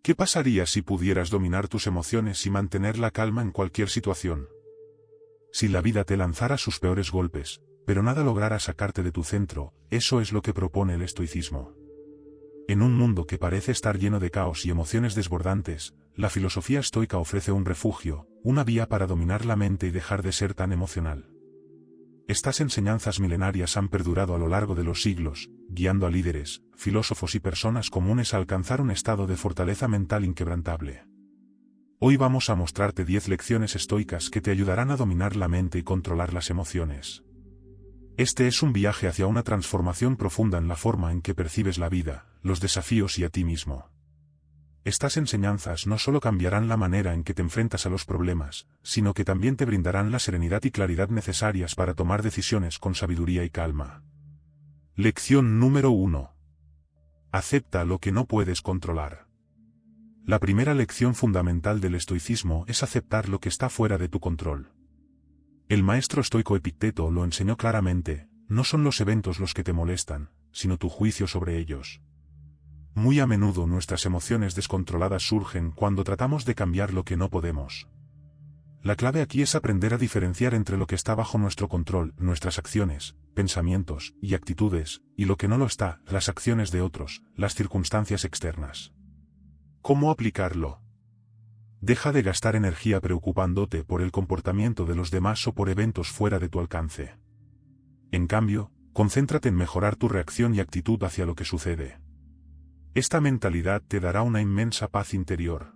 ¿Qué pasaría si pudieras dominar tus emociones y mantener la calma en cualquier situación? Si la vida te lanzara sus peores golpes, pero nada lograra sacarte de tu centro, eso es lo que propone el estoicismo. En un mundo que parece estar lleno de caos y emociones desbordantes, la filosofía estoica ofrece un refugio, una vía para dominar la mente y dejar de ser tan emocional. Estas enseñanzas milenarias han perdurado a lo largo de los siglos, guiando a líderes, filósofos y personas comunes a alcanzar un estado de fortaleza mental inquebrantable. Hoy vamos a mostrarte 10 lecciones estoicas que te ayudarán a dominar la mente y controlar las emociones. Este es un viaje hacia una transformación profunda en la forma en que percibes la vida, los desafíos y a ti mismo. Estas enseñanzas no solo cambiarán la manera en que te enfrentas a los problemas, sino que también te brindarán la serenidad y claridad necesarias para tomar decisiones con sabiduría y calma. Lección número 1. Acepta lo que no puedes controlar. La primera lección fundamental del estoicismo es aceptar lo que está fuera de tu control. El maestro estoico Epicteto lo enseñó claramente: no son los eventos los que te molestan, sino tu juicio sobre ellos. Muy a menudo nuestras emociones descontroladas surgen cuando tratamos de cambiar lo que no podemos. La clave aquí es aprender a diferenciar entre lo que está bajo nuestro control, nuestras acciones, pensamientos y actitudes, y lo que no lo está, las acciones de otros, las circunstancias externas. ¿Cómo aplicarlo? Deja de gastar energía preocupándote por el comportamiento de los demás o por eventos fuera de tu alcance. En cambio, concéntrate en mejorar tu reacción y actitud hacia lo que sucede. Esta mentalidad te dará una inmensa paz interior.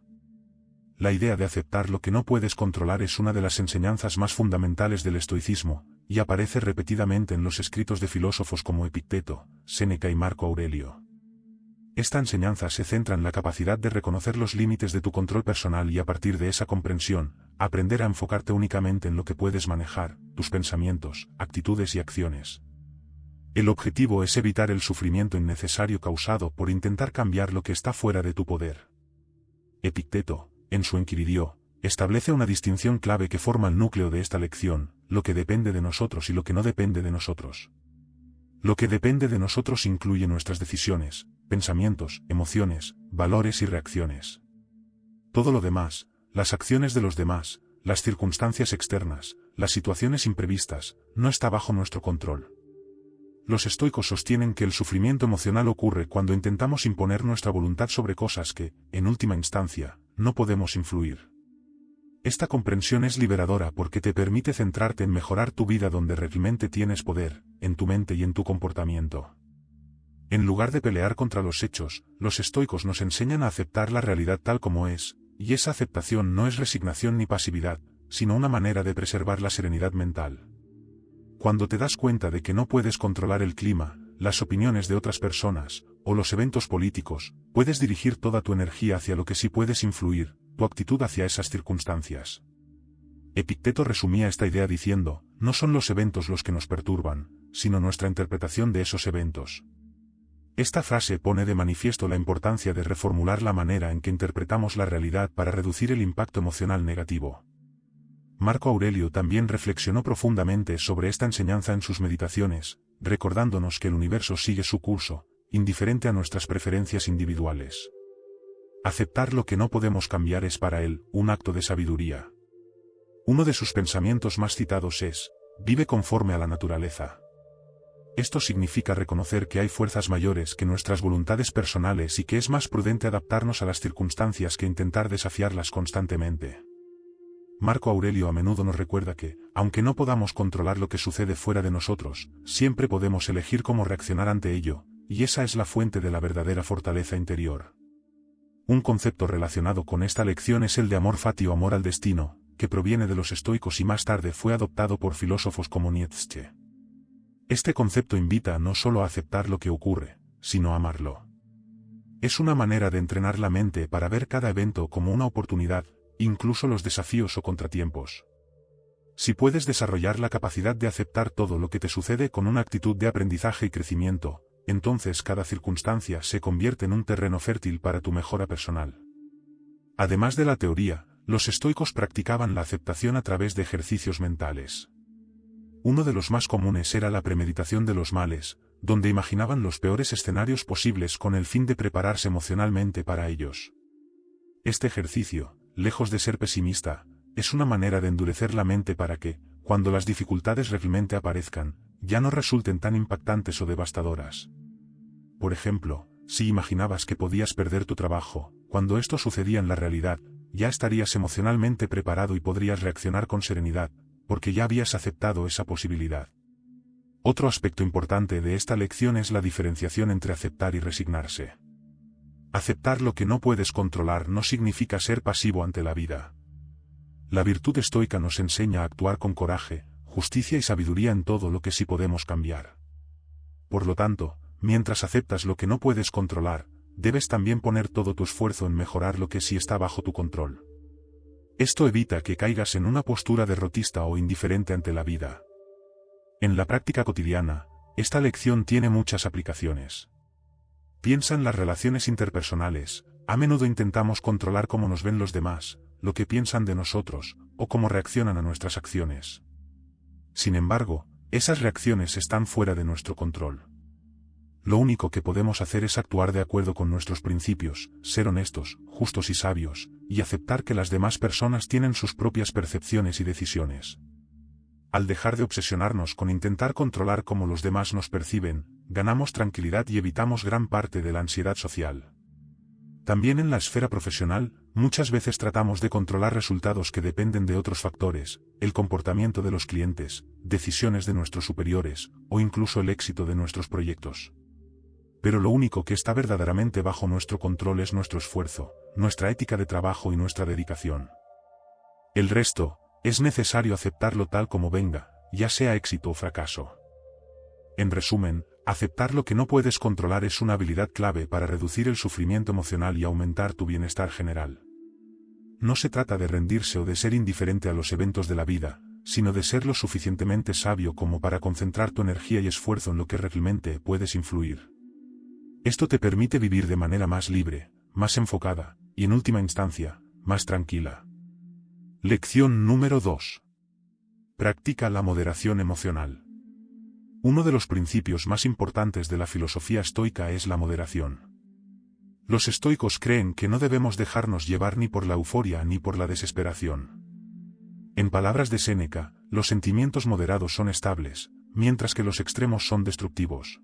La idea de aceptar lo que no puedes controlar es una de las enseñanzas más fundamentales del estoicismo, y aparece repetidamente en los escritos de filósofos como Epicteto, Séneca y Marco Aurelio. Esta enseñanza se centra en la capacidad de reconocer los límites de tu control personal y a partir de esa comprensión, aprender a enfocarte únicamente en lo que puedes manejar, tus pensamientos, actitudes y acciones. El objetivo es evitar el sufrimiento innecesario causado por intentar cambiar lo que está fuera de tu poder. Epicteto, en su Enquiridio, establece una distinción clave que forma el núcleo de esta lección: lo que depende de nosotros y lo que no depende de nosotros. Lo que depende de nosotros incluye nuestras decisiones, pensamientos, emociones, valores y reacciones. Todo lo demás, las acciones de los demás, las circunstancias externas, las situaciones imprevistas, no está bajo nuestro control. Los estoicos sostienen que el sufrimiento emocional ocurre cuando intentamos imponer nuestra voluntad sobre cosas que, en última instancia, no podemos influir. Esta comprensión es liberadora porque te permite centrarte en mejorar tu vida donde realmente tienes poder, en tu mente y en tu comportamiento. En lugar de pelear contra los hechos, los estoicos nos enseñan a aceptar la realidad tal como es, y esa aceptación no es resignación ni pasividad, sino una manera de preservar la serenidad mental. Cuando te das cuenta de que no puedes controlar el clima, las opiniones de otras personas, o los eventos políticos, puedes dirigir toda tu energía hacia lo que sí puedes influir, tu actitud hacia esas circunstancias. Epicteto resumía esta idea diciendo: no son los eventos los que nos perturban, sino nuestra interpretación de esos eventos. Esta frase pone de manifiesto la importancia de reformular la manera en que interpretamos la realidad para reducir el impacto emocional negativo. Marco Aurelio también reflexionó profundamente sobre esta enseñanza en sus meditaciones, recordándonos que el universo sigue su curso, indiferente a nuestras preferencias individuales. Aceptar lo que no podemos cambiar es para él un acto de sabiduría. Uno de sus pensamientos más citados es: vive conforme a la naturaleza. Esto significa reconocer que hay fuerzas mayores que nuestras voluntades personales y que es más prudente adaptarnos a las circunstancias que intentar desafiarlas constantemente. Marco Aurelio a menudo nos recuerda que, aunque no podamos controlar lo que sucede fuera de nosotros, siempre podemos elegir cómo reaccionar ante ello, y esa es la fuente de la verdadera fortaleza interior. Un concepto relacionado con esta lección es el de amor fati o amor al destino, que proviene de los estoicos y más tarde fue adoptado por filósofos como Nietzsche. Este concepto invita no solo a aceptar lo que ocurre, sino a amarlo. Es una manera de entrenar la mente para ver cada evento como una oportunidad, incluso los desafíos o contratiempos. Si puedes desarrollar la capacidad de aceptar todo lo que te sucede con una actitud de aprendizaje y crecimiento, entonces cada circunstancia se convierte en un terreno fértil para tu mejora personal. Además de la teoría, los estoicos practicaban la aceptación a través de ejercicios mentales. Uno de los más comunes era la premeditación de los males, donde imaginaban los peores escenarios posibles con el fin de prepararse emocionalmente para ellos. Este ejercicio, lejos de ser pesimista, es una manera de endurecer la mente para que, cuando las dificultades realmente aparezcan, ya no resulten tan impactantes o devastadoras. Por ejemplo, si imaginabas que podías perder tu trabajo, cuando esto sucedía en la realidad, ya estarías emocionalmente preparado y podrías reaccionar con serenidad, porque ya habías aceptado esa posibilidad. Otro aspecto importante de esta lección es la diferenciación entre aceptar y resignarse. Aceptar lo que no puedes controlar no significa ser pasivo ante la vida. La virtud estoica nos enseña a actuar con coraje, justicia y sabiduría en todo lo que sí podemos cambiar. Por lo tanto, mientras aceptas lo que no puedes controlar, debes también poner todo tu esfuerzo en mejorar lo que sí está bajo tu control. Esto evita que caigas en una postura derrotista o indiferente ante la vida. En la práctica cotidiana, esta lección tiene muchas aplicaciones. Piensa en las relaciones interpersonales. A menudo intentamos controlar cómo nos ven los demás, lo que piensan de nosotros, o cómo reaccionan a nuestras acciones. Sin embargo, esas reacciones están fuera de nuestro control. Lo único que podemos hacer es actuar de acuerdo con nuestros principios, ser honestos, justos y sabios, y aceptar que las demás personas tienen sus propias percepciones y decisiones. Al dejar de obsesionarnos con intentar controlar cómo los demás nos perciben, ganamos tranquilidad y evitamos gran parte de la ansiedad social. También en la esfera profesional, muchas veces tratamos de controlar resultados que dependen de otros factores, el comportamiento de los clientes, decisiones de nuestros superiores, o incluso el éxito de nuestros proyectos. Pero lo único que está verdaderamente bajo nuestro control es nuestro esfuerzo, nuestra ética de trabajo y nuestra dedicación. El resto, es necesario aceptarlo tal como venga, ya sea éxito o fracaso. En resumen, aceptar lo que no puedes controlar es una habilidad clave para reducir el sufrimiento emocional y aumentar tu bienestar general. No se trata de rendirse o de ser indiferente a los eventos de la vida, sino de ser lo suficientemente sabio como para concentrar tu energía y esfuerzo en lo que realmente puedes influir. Esto te permite vivir de manera más libre, más enfocada, y en última instancia, más tranquila. Lección número 2. Practica la moderación emocional. Uno de los principios más importantes de la filosofía estoica es la moderación. Los estoicos creen que no debemos dejarnos llevar ni por la euforia ni por la desesperación. En palabras de Séneca, los sentimientos moderados son estables, mientras que los extremos son destructivos.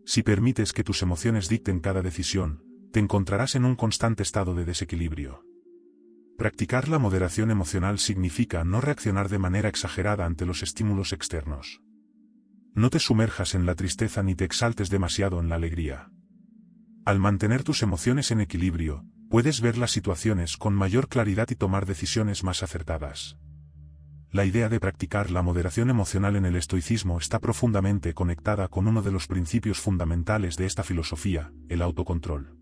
Si permites que tus emociones dicten cada decisión, te encontrarás en un constante estado de desequilibrio. Practicar la moderación emocional significa no reaccionar de manera exagerada ante los estímulos externos. No te sumerjas en la tristeza ni te exaltes demasiado en la alegría. Al mantener tus emociones en equilibrio, puedes ver las situaciones con mayor claridad y tomar decisiones más acertadas. La idea de practicar la moderación emocional en el estoicismo está profundamente conectada con uno de los principios fundamentales de esta filosofía, el autocontrol.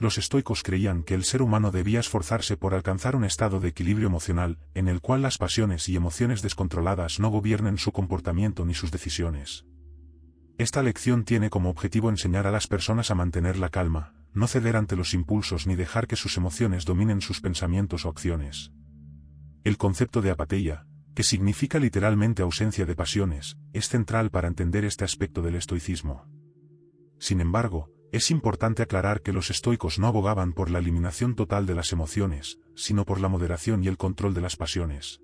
Los estoicos creían que el ser humano debía esforzarse por alcanzar un estado de equilibrio emocional, en el cual las pasiones y emociones descontroladas no gobiernen su comportamiento ni sus decisiones. Esta lección tiene como objetivo enseñar a las personas a mantener la calma, no ceder ante los impulsos ni dejar que sus emociones dominen sus pensamientos o acciones. El concepto de apateia, que significa literalmente ausencia de pasiones, es central para entender este aspecto del estoicismo. Sin embargo, es importante aclarar que los estoicos no abogaban por la eliminación total de las emociones, sino por la moderación y el control de las pasiones.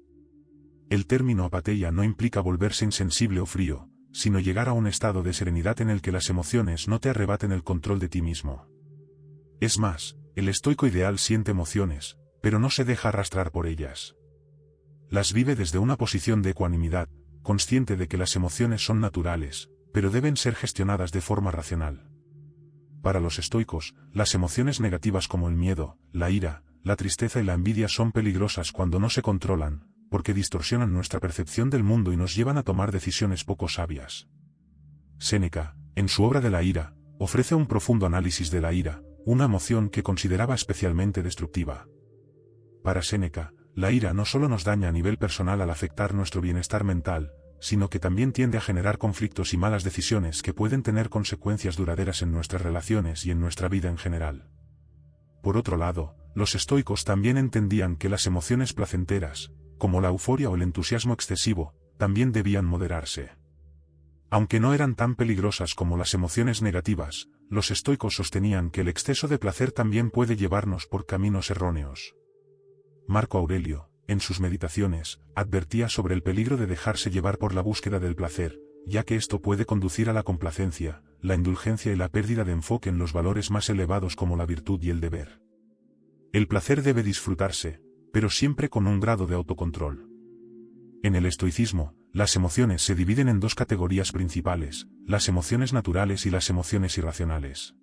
El término apateia no implica volverse insensible o frío, sino llegar a un estado de serenidad en el que las emociones no te arrebaten el control de ti mismo. Es más, el estoico ideal siente emociones, pero no se deja arrastrar por ellas. Las vive desde una posición de ecuanimidad, consciente de que las emociones son naturales, pero deben ser gestionadas de forma racional. Para los estoicos, las emociones negativas como el miedo, la ira, la tristeza y la envidia son peligrosas cuando no se controlan, porque distorsionan nuestra percepción del mundo y nos llevan a tomar decisiones poco sabias. Séneca, en su obra de la ira, ofrece un profundo análisis de la ira, una emoción que consideraba especialmente destructiva. Para Séneca, la ira no solo nos daña a nivel personal al afectar nuestro bienestar mental, sino que también tiende a generar conflictos y malas decisiones que pueden tener consecuencias duraderas en nuestras relaciones y en nuestra vida en general. Por otro lado, los estoicos también entendían que las emociones placenteras, como la euforia o el entusiasmo excesivo, también debían moderarse. Aunque no eran tan peligrosas como las emociones negativas, los estoicos sostenían que el exceso de placer también puede llevarnos por caminos erróneos. Marco Aurelio, en sus meditaciones, advertía sobre el peligro de dejarse llevar por la búsqueda del placer, ya que esto puede conducir a la complacencia, la indulgencia y la pérdida de enfoque en los valores más elevados como la virtud y el deber. El placer debe disfrutarse, pero siempre con un grado de autocontrol. En el estoicismo, las emociones se dividen en dos categorías principales, las emociones naturales y las emociones irracionales.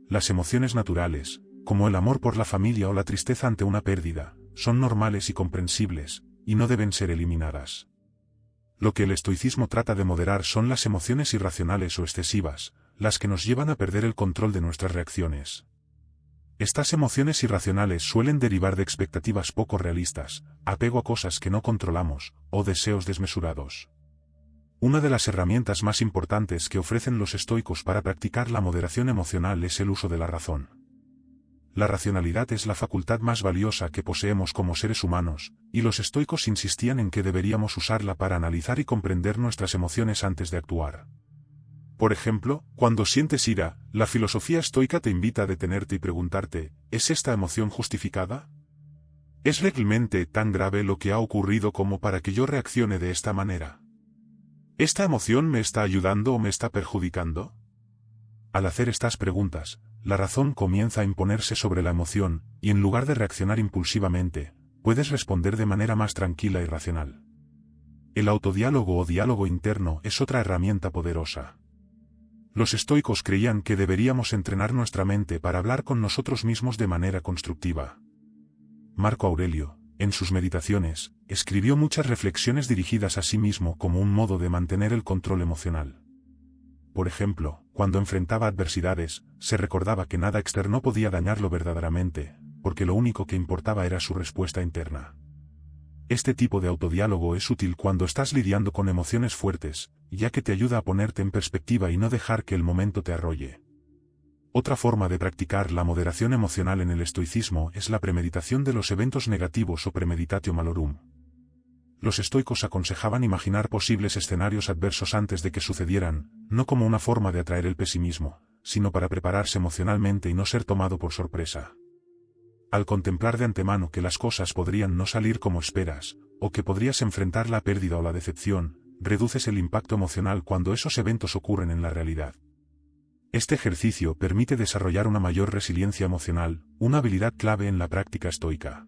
Las emociones naturales, como el amor por la familia o la tristeza ante una pérdida, son normales y comprensibles, y no deben ser eliminadas. Lo que el estoicismo trata de moderar son las emociones irracionales o excesivas, las que nos llevan a perder el control de nuestras reacciones. Estas emociones irracionales suelen derivar de expectativas poco realistas, apego a cosas que no controlamos, o deseos desmesurados. Una de las herramientas más importantes que ofrecen los estoicos para practicar la moderación emocional es el uso de la razón. La racionalidad es la facultad más valiosa que poseemos como seres humanos, y los estoicos insistían en que deberíamos usarla para analizar y comprender nuestras emociones antes de actuar. Por ejemplo, cuando sientes ira, la filosofía estoica te invita a detenerte y preguntarte, ¿es esta emoción justificada? ¿Es realmente tan grave lo que ha ocurrido como para que yo reaccione de esta manera? ¿Esta emoción me está ayudando o me está perjudicando? Al hacer estas preguntas, la razón comienza a imponerse sobre la emoción, y en lugar de reaccionar impulsivamente, puedes responder de manera más tranquila y racional. El autodiálogo o diálogo interno es otra herramienta poderosa. Los estoicos creían que deberíamos entrenar nuestra mente para hablar con nosotros mismos de manera constructiva. Marco Aurelio, en sus meditaciones, escribió muchas reflexiones dirigidas a sí mismo como un modo de mantener el control emocional. Por ejemplo, cuando enfrentaba adversidades, se recordaba que nada externo podía dañarlo verdaderamente, porque lo único que importaba era su respuesta interna. Este tipo de autodiálogo es útil cuando estás lidiando con emociones fuertes, ya que te ayuda a ponerte en perspectiva y no dejar que el momento te arrolle. Otra forma de practicar la moderación emocional en el estoicismo es la premeditación de los eventos negativos o premeditatio malorum. Los estoicos aconsejaban imaginar posibles escenarios adversos antes de que sucedieran, no como una forma de atraer el pesimismo, sino para prepararse emocionalmente y no ser tomado por sorpresa. Al contemplar de antemano que las cosas podrían no salir como esperas, o que podrías enfrentar la pérdida o la decepción, reduces el impacto emocional cuando esos eventos ocurren en la realidad. Este ejercicio permite desarrollar una mayor resiliencia emocional, una habilidad clave en la práctica estoica.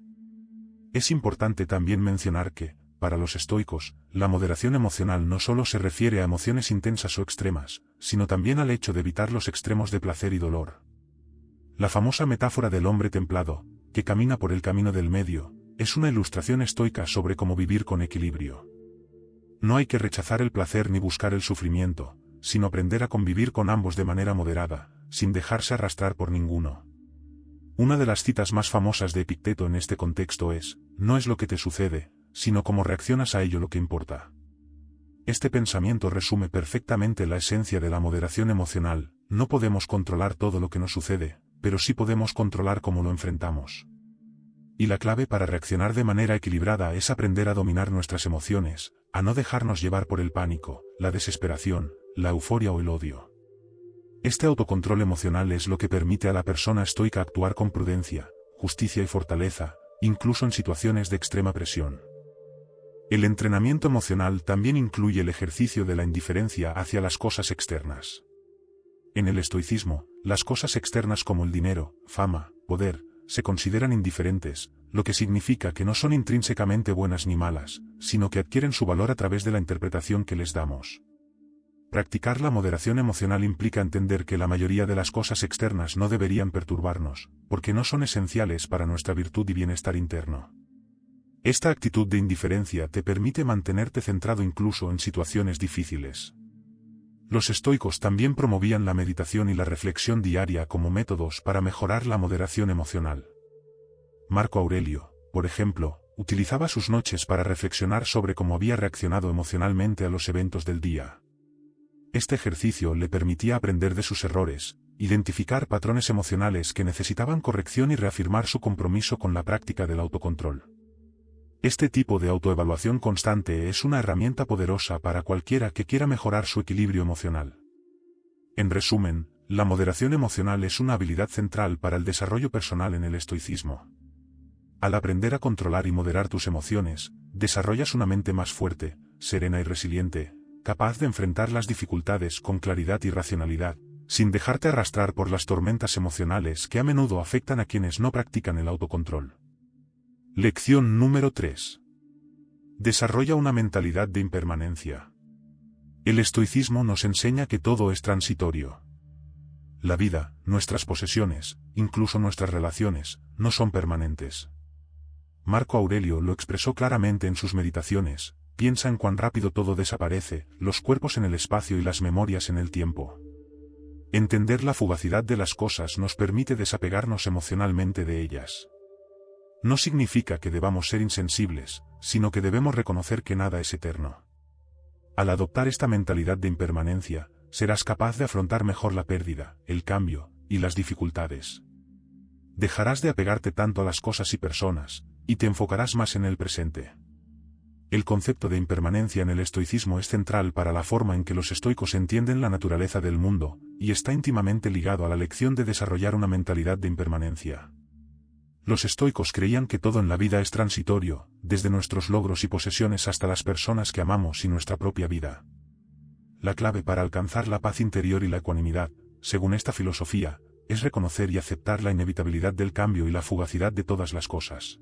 Es importante también mencionar que, para los estoicos, la moderación emocional no solo se refiere a emociones intensas o extremas, sino también al hecho de evitar los extremos de placer y dolor. La famosa metáfora del hombre templado, que camina por el camino del medio, es una ilustración estoica sobre cómo vivir con equilibrio. No hay que rechazar el placer ni buscar el sufrimiento, sino aprender a convivir con ambos de manera moderada, sin dejarse arrastrar por ninguno. Una de las citas más famosas de Epicteto en este contexto es, no es lo que te sucede, sino cómo reaccionas a ello lo que importa. Este pensamiento resume perfectamente la esencia de la moderación emocional. No podemos controlar todo lo que nos sucede, pero sí podemos controlar cómo lo enfrentamos. Y la clave para reaccionar de manera equilibrada es aprender a dominar nuestras emociones, a no dejarnos llevar por el pánico, la desesperación, la euforia o el odio. Este autocontrol emocional es lo que permite a la persona estoica actuar con prudencia, justicia y fortaleza, incluso en situaciones de extrema presión. El entrenamiento emocional también incluye el ejercicio de la indiferencia hacia las cosas externas. En el estoicismo, las cosas externas como el dinero, fama, poder, se consideran indiferentes, lo que significa que no son intrínsecamente buenas ni malas, sino que adquieren su valor a través de la interpretación que les damos. Practicar la moderación emocional implica entender que la mayoría de las cosas externas no deberían perturbarnos, porque no son esenciales para nuestra virtud y bienestar interno. Esta actitud de indiferencia te permite mantenerte centrado incluso en situaciones difíciles. Los estoicos también promovían la meditación y la reflexión diaria como métodos para mejorar la moderación emocional. Marco Aurelio, por ejemplo, utilizaba sus noches para reflexionar sobre cómo había reaccionado emocionalmente a los eventos del día. Este ejercicio le permitía aprender de sus errores, identificar patrones emocionales que necesitaban corrección y reafirmar su compromiso con la práctica del autocontrol. Este tipo de autoevaluación constante es una herramienta poderosa para cualquiera que quiera mejorar su equilibrio emocional. En resumen, la moderación emocional es una habilidad central para el desarrollo personal en el estoicismo. Al aprender a controlar y moderar tus emociones, desarrollas una mente más fuerte, serena y resiliente, capaz de enfrentar las dificultades con claridad y racionalidad, sin dejarte arrastrar por las tormentas emocionales que a menudo afectan a quienes no practican el autocontrol. Lección número 3. Desarrolla una mentalidad de impermanencia. El estoicismo nos enseña que todo es transitorio. La vida, nuestras posesiones, incluso nuestras relaciones, no son permanentes. Marco Aurelio lo expresó claramente en sus meditaciones: piensa en cuán rápido todo desaparece, los cuerpos en el espacio y las memorias en el tiempo. Entender la fugacidad de las cosas nos permite desapegarnos emocionalmente de ellas. No significa que debamos ser insensibles, sino que debemos reconocer que nada es eterno. Al adoptar esta mentalidad de impermanencia, serás capaz de afrontar mejor la pérdida, el cambio, y las dificultades. Dejarás de apegarte tanto a las cosas y personas, y te enfocarás más en el presente. El concepto de impermanencia en el estoicismo es central para la forma en que los estoicos entienden la naturaleza del mundo, y está íntimamente ligado a la lección de desarrollar una mentalidad de impermanencia. Los estoicos creían que todo en la vida es transitorio, desde nuestros logros y posesiones hasta las personas que amamos y nuestra propia vida. La clave para alcanzar la paz interior y la ecuanimidad, según esta filosofía, es reconocer y aceptar la inevitabilidad del cambio y la fugacidad de todas las cosas.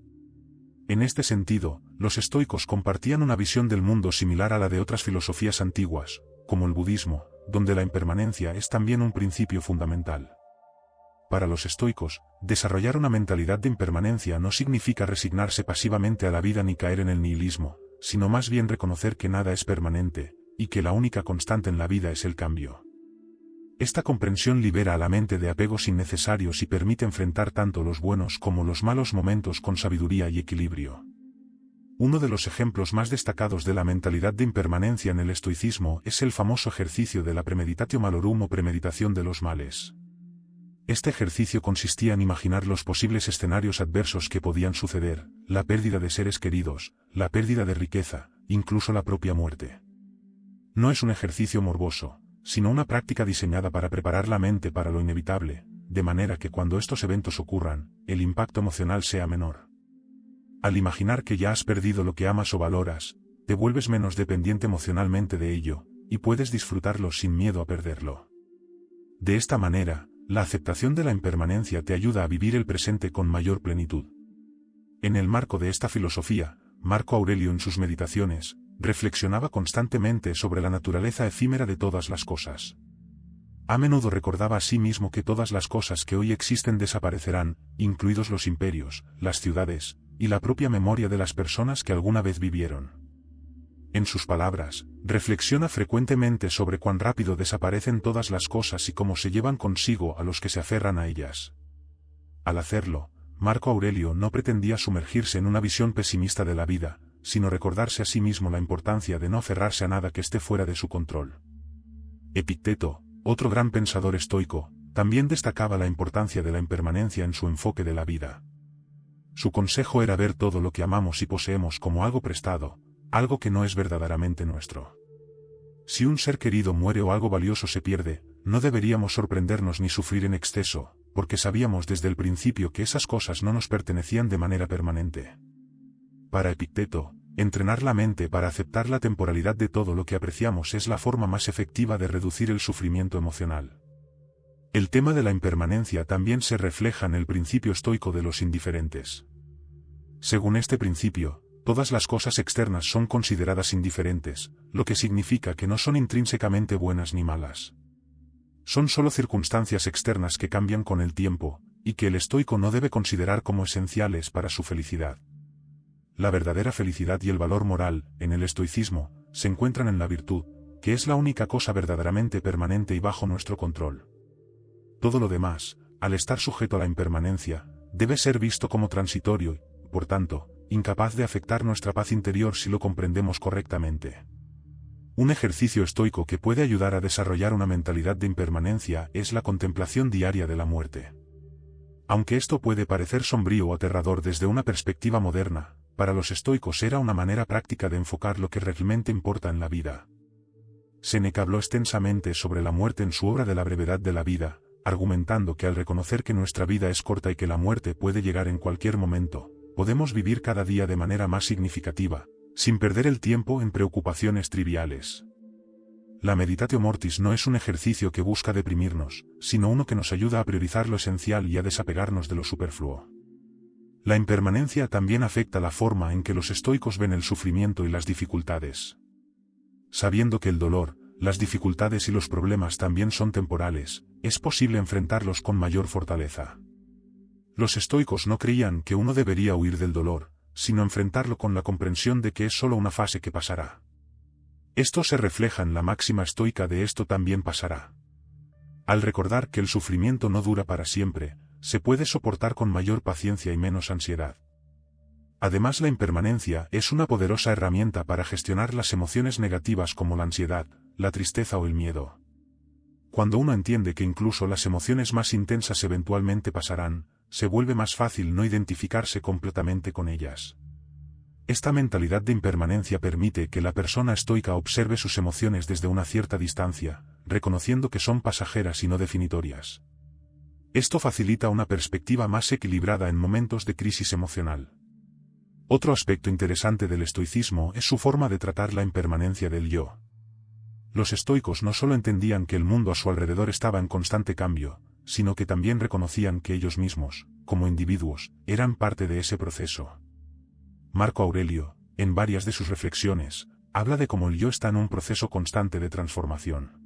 En este sentido, los estoicos compartían una visión del mundo similar a la de otras filosofías antiguas, como el budismo, donde la impermanencia es también un principio fundamental. Para los estoicos, desarrollar una mentalidad de impermanencia no significa resignarse pasivamente a la vida ni caer en el nihilismo, sino más bien reconocer que nada es permanente, y que la única constante en la vida es el cambio. Esta comprensión libera a la mente de apegos innecesarios y permite enfrentar tanto los buenos como los malos momentos con sabiduría y equilibrio. Uno de los ejemplos más destacados de la mentalidad de impermanencia en el estoicismo es el famoso ejercicio de la premeditatio malorum o premeditación de los males. Este ejercicio consistía en imaginar los posibles escenarios adversos que podían suceder: la pérdida de seres queridos, la pérdida de riqueza, incluso la propia muerte. No es un ejercicio morboso, sino una práctica diseñada para preparar la mente para lo inevitable, de manera que cuando estos eventos ocurran, el impacto emocional sea menor. Al imaginar que ya has perdido lo que amas o valoras, te vuelves menos dependiente emocionalmente de ello, y puedes disfrutarlo sin miedo a perderlo. De esta manera, la aceptación de la impermanencia te ayuda a vivir el presente con mayor plenitud. En el marco de esta filosofía, Marco Aurelio en sus meditaciones, reflexionaba constantemente sobre la naturaleza efímera de todas las cosas. A menudo recordaba a sí mismo que todas las cosas que hoy existen desaparecerán, incluidos los imperios, las ciudades, y la propia memoria de las personas que alguna vez vivieron. En sus palabras, reflexiona frecuentemente sobre cuán rápido desaparecen todas las cosas y cómo se llevan consigo a los que se aferran a ellas. Al hacerlo, Marco Aurelio no pretendía sumergirse en una visión pesimista de la vida, sino recordarse a sí mismo la importancia de no aferrarse a nada que esté fuera de su control. Epicteto, otro gran pensador estoico, también destacaba la importancia de la impermanencia en su enfoque de la vida. Su consejo era ver todo lo que amamos y poseemos como algo prestado, algo que no es verdaderamente nuestro. Si un ser querido muere o algo valioso se pierde, no deberíamos sorprendernos ni sufrir en exceso, porque sabíamos desde el principio que esas cosas no nos pertenecían de manera permanente. Para Epicteto, entrenar la mente para aceptar la temporalidad de todo lo que apreciamos es la forma más efectiva de reducir el sufrimiento emocional. El tema de la impermanencia también se refleja en el principio estoico de los indiferentes. Según este principio, todas las cosas externas son consideradas indiferentes, lo que significa que no son intrínsecamente buenas ni malas. Son solo circunstancias externas que cambian con el tiempo, y que el estoico no debe considerar como esenciales para su felicidad. La verdadera felicidad y el valor moral, en el estoicismo, se encuentran en la virtud, que es la única cosa verdaderamente permanente y bajo nuestro control. Todo lo demás, al estar sujeto a la impermanencia, debe ser visto como transitorio y, por tanto, incapaz de afectar nuestra paz interior si lo comprendemos correctamente. Un ejercicio estoico que puede ayudar a desarrollar una mentalidad de impermanencia es la contemplación diaria de la muerte. Aunque esto puede parecer sombrío o aterrador desde una perspectiva moderna, Para los estoicos era una manera práctica de enfocar lo que realmente importa en la vida. Séneca habló extensamente sobre la muerte en su obra de la brevedad de la vida, argumentando que al reconocer que nuestra vida es corta y que la muerte puede llegar en cualquier momento, podemos vivir cada día de manera más significativa, sin perder el tiempo en preocupaciones triviales. La meditatio mortis no es un ejercicio que busca deprimirnos, sino uno que nos ayuda a priorizar lo esencial y a desapegarnos de lo superfluo. La impermanencia también afecta la forma en que los estoicos ven el sufrimiento y las dificultades. Sabiendo que el dolor, las dificultades y los problemas también son temporales, es posible enfrentarlos con mayor fortaleza. Los estoicos no creían que uno debería huir del dolor, sino enfrentarlo con la comprensión de que es solo una fase que pasará. Esto se refleja en la máxima estoica de esto también pasará. Al recordar que el sufrimiento no dura para siempre, se puede soportar con mayor paciencia y menos ansiedad. Además, la impermanencia es una poderosa herramienta para gestionar las emociones negativas como la ansiedad, la tristeza o el miedo. Cuando uno entiende que incluso las emociones más intensas eventualmente pasarán, se vuelve más fácil no identificarse completamente con ellas. Esta mentalidad de impermanencia permite que la persona estoica observe sus emociones desde una cierta distancia, reconociendo que son pasajeras y no definitorias. Esto facilita una perspectiva más equilibrada en momentos de crisis emocional. Otro aspecto interesante del estoicismo es su forma de tratar la impermanencia del yo. Los estoicos no solo entendían que el mundo a su alrededor estaba en constante cambio, sino que también reconocían que ellos mismos, como individuos, eran parte de ese proceso. Marco Aurelio, en varias de sus reflexiones, habla de cómo el yo está en un proceso constante de transformación.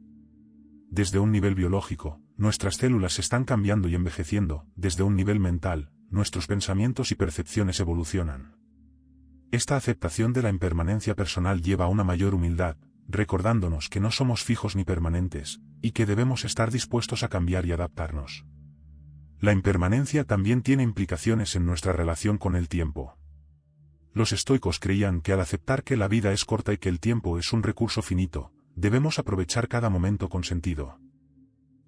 Desde un nivel biológico, nuestras células están cambiando y envejeciendo; desde un nivel mental, nuestros pensamientos y percepciones evolucionan. Esta aceptación de la impermanencia personal lleva a una mayor humildad, recordándonos que no somos fijos ni permanentes, y que debemos estar dispuestos a cambiar y adaptarnos. La impermanencia también tiene implicaciones en nuestra relación con el tiempo. Los estoicos creían que al aceptar que la vida es corta y que el tiempo es un recurso finito, debemos aprovechar cada momento con sentido.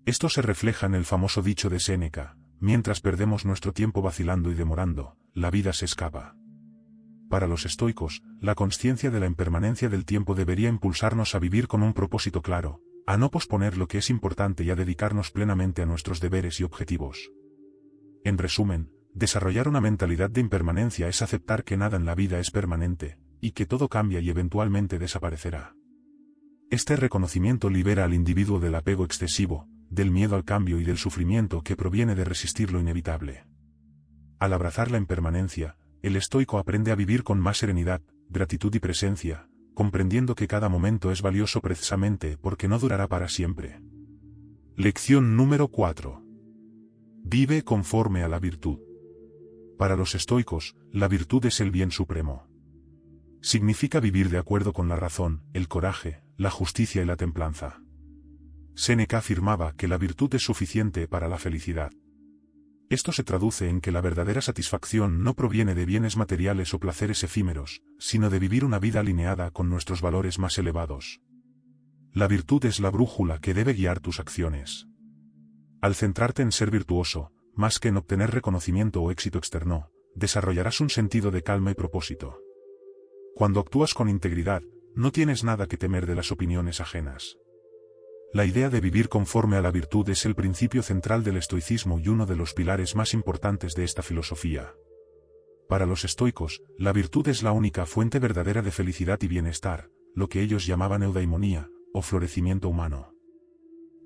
Esto se refleja en el famoso dicho de Séneca: mientras perdemos nuestro tiempo vacilando y demorando, la vida se escapa. Para los estoicos, la consciencia de la impermanencia del tiempo debería impulsarnos a vivir con un propósito claro, a no posponer lo que es importante y a dedicarnos plenamente a nuestros deberes y objetivos. En resumen, desarrollar una mentalidad de impermanencia es aceptar que nada en la vida es permanente, y que todo cambia y eventualmente desaparecerá. Este reconocimiento libera al individuo del apego excesivo, del miedo al cambio y del sufrimiento que proviene de resistir lo inevitable. Al abrazar la impermanencia, el estoico aprende a vivir con más serenidad, gratitud y presencia, comprendiendo que cada momento es valioso precisamente porque no durará para siempre. Lección número 4. Vive conforme a la virtud. Para los estoicos, la virtud es el bien supremo. Significa vivir de acuerdo con la razón, el coraje, la justicia y la templanza. Séneca afirmaba que la virtud es suficiente para la felicidad. Esto se traduce en que la verdadera satisfacción no proviene de bienes materiales o placeres efímeros, sino de vivir una vida alineada con nuestros valores más elevados. La virtud es la brújula que debe guiar tus acciones. Al centrarte en ser virtuoso, más que en obtener reconocimiento o éxito externo, desarrollarás un sentido de calma y propósito. Cuando actúas con integridad, no tienes nada que temer de las opiniones ajenas. La idea de vivir conforme a la virtud es el principio central del estoicismo y uno de los pilares más importantes de esta filosofía. Para los estoicos, la virtud es la única fuente verdadera de felicidad y bienestar, lo que ellos llamaban eudaimonía, o florecimiento humano.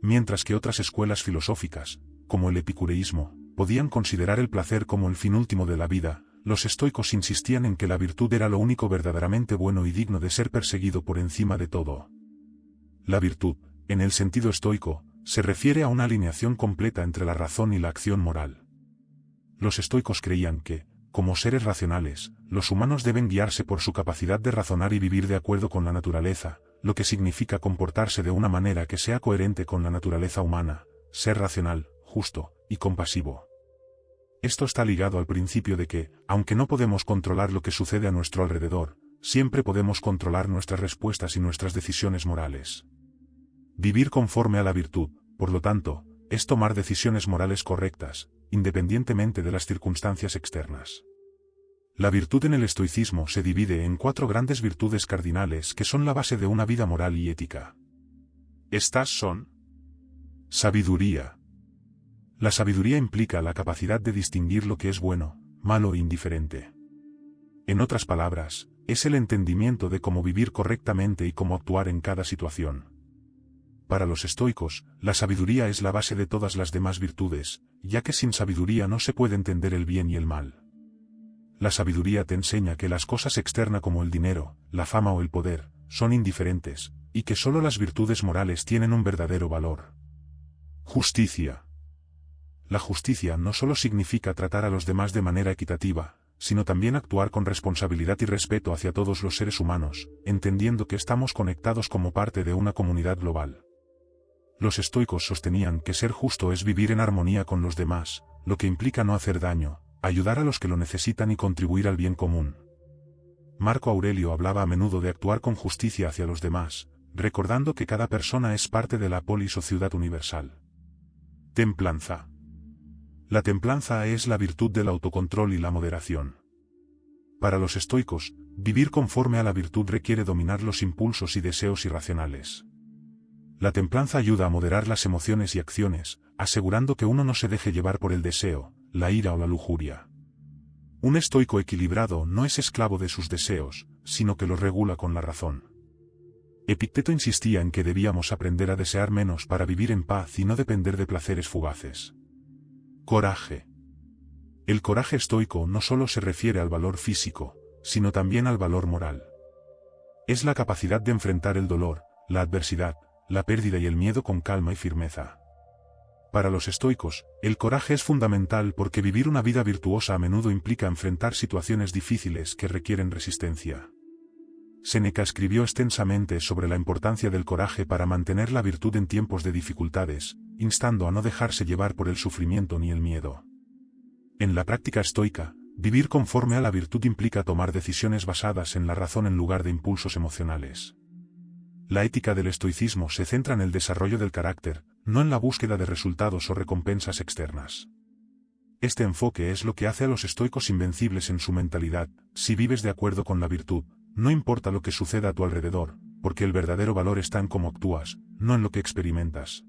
Mientras que otras escuelas filosóficas, como el epicureísmo, podían considerar el placer como el fin último de la vida, los estoicos insistían en que la virtud era lo único verdaderamente bueno y digno de ser perseguido por encima de todo. La virtud, en el sentido estoico, se refiere a una alineación completa entre la razón y la acción moral. Los estoicos creían que, como seres racionales, los humanos deben guiarse por su capacidad de razonar y vivir de acuerdo con la naturaleza, lo que significa comportarse de una manera que sea coherente con la naturaleza humana, ser racional, justo y compasivo. Esto está ligado al principio de que, aunque no podemos controlar lo que sucede a nuestro alrededor, siempre podemos controlar nuestras respuestas y nuestras decisiones morales. Vivir conforme a la virtud, por lo tanto, es tomar decisiones morales correctas, independientemente de las circunstancias externas. La virtud en el estoicismo se divide en 4 grandes virtudes cardinales que son la base de una vida moral y ética. Estas son: sabiduría. La sabiduría implica la capacidad de distinguir lo que es bueno, malo e indiferente. En otras palabras, es el entendimiento de cómo vivir correctamente y cómo actuar en cada situación. Para los estoicos, la sabiduría es la base de todas las demás virtudes, ya que sin sabiduría no se puede entender el bien y el mal. La sabiduría te enseña que las cosas externas como el dinero, la fama o el poder, son indiferentes, y que solo las virtudes morales tienen un verdadero valor. Justicia. La justicia no solo significa tratar a los demás de manera equitativa, sino también actuar con responsabilidad y respeto hacia todos los seres humanos, entendiendo que estamos conectados como parte de una comunidad global. Los estoicos sostenían que ser justo es vivir en armonía con los demás, lo que implica no hacer daño, ayudar a los que lo necesitan y contribuir al bien común. Marco Aurelio hablaba a menudo de actuar con justicia hacia los demás, recordando que cada persona es parte de la polis o ciudad universal. Templanza. La templanza es la virtud del autocontrol y la moderación. Para los estoicos, vivir conforme a la virtud requiere dominar los impulsos y deseos irracionales. La templanza ayuda a moderar las emociones y acciones, asegurando que uno no se deje llevar por el deseo, la ira o la lujuria. Un estoico equilibrado no es esclavo de sus deseos, sino que los regula con la razón. Epicteto insistía en que debíamos aprender a desear menos para vivir en paz y no depender de placeres fugaces. Coraje. El coraje estoico no solo se refiere al valor físico, sino también al valor moral. Es la capacidad de enfrentar el dolor, la adversidad, la pérdida y el miedo con calma y firmeza. Para los estoicos, el coraje es fundamental porque vivir una vida virtuosa a menudo implica enfrentar situaciones difíciles que requieren resistencia. Séneca escribió extensamente sobre la importancia del coraje para mantener la virtud en tiempos de dificultades, instando a no dejarse llevar por el sufrimiento ni el miedo. En la práctica estoica, vivir conforme a la virtud implica tomar decisiones basadas en la razón en lugar de impulsos emocionales. La ética del estoicismo se centra en el desarrollo del carácter, no en la búsqueda de resultados o recompensas externas. Este enfoque es lo que hace a los estoicos invencibles en su mentalidad. Si vives de acuerdo con la virtud, no importa lo que suceda a tu alrededor, porque el verdadero valor está en cómo actúas, no en lo que experimentas.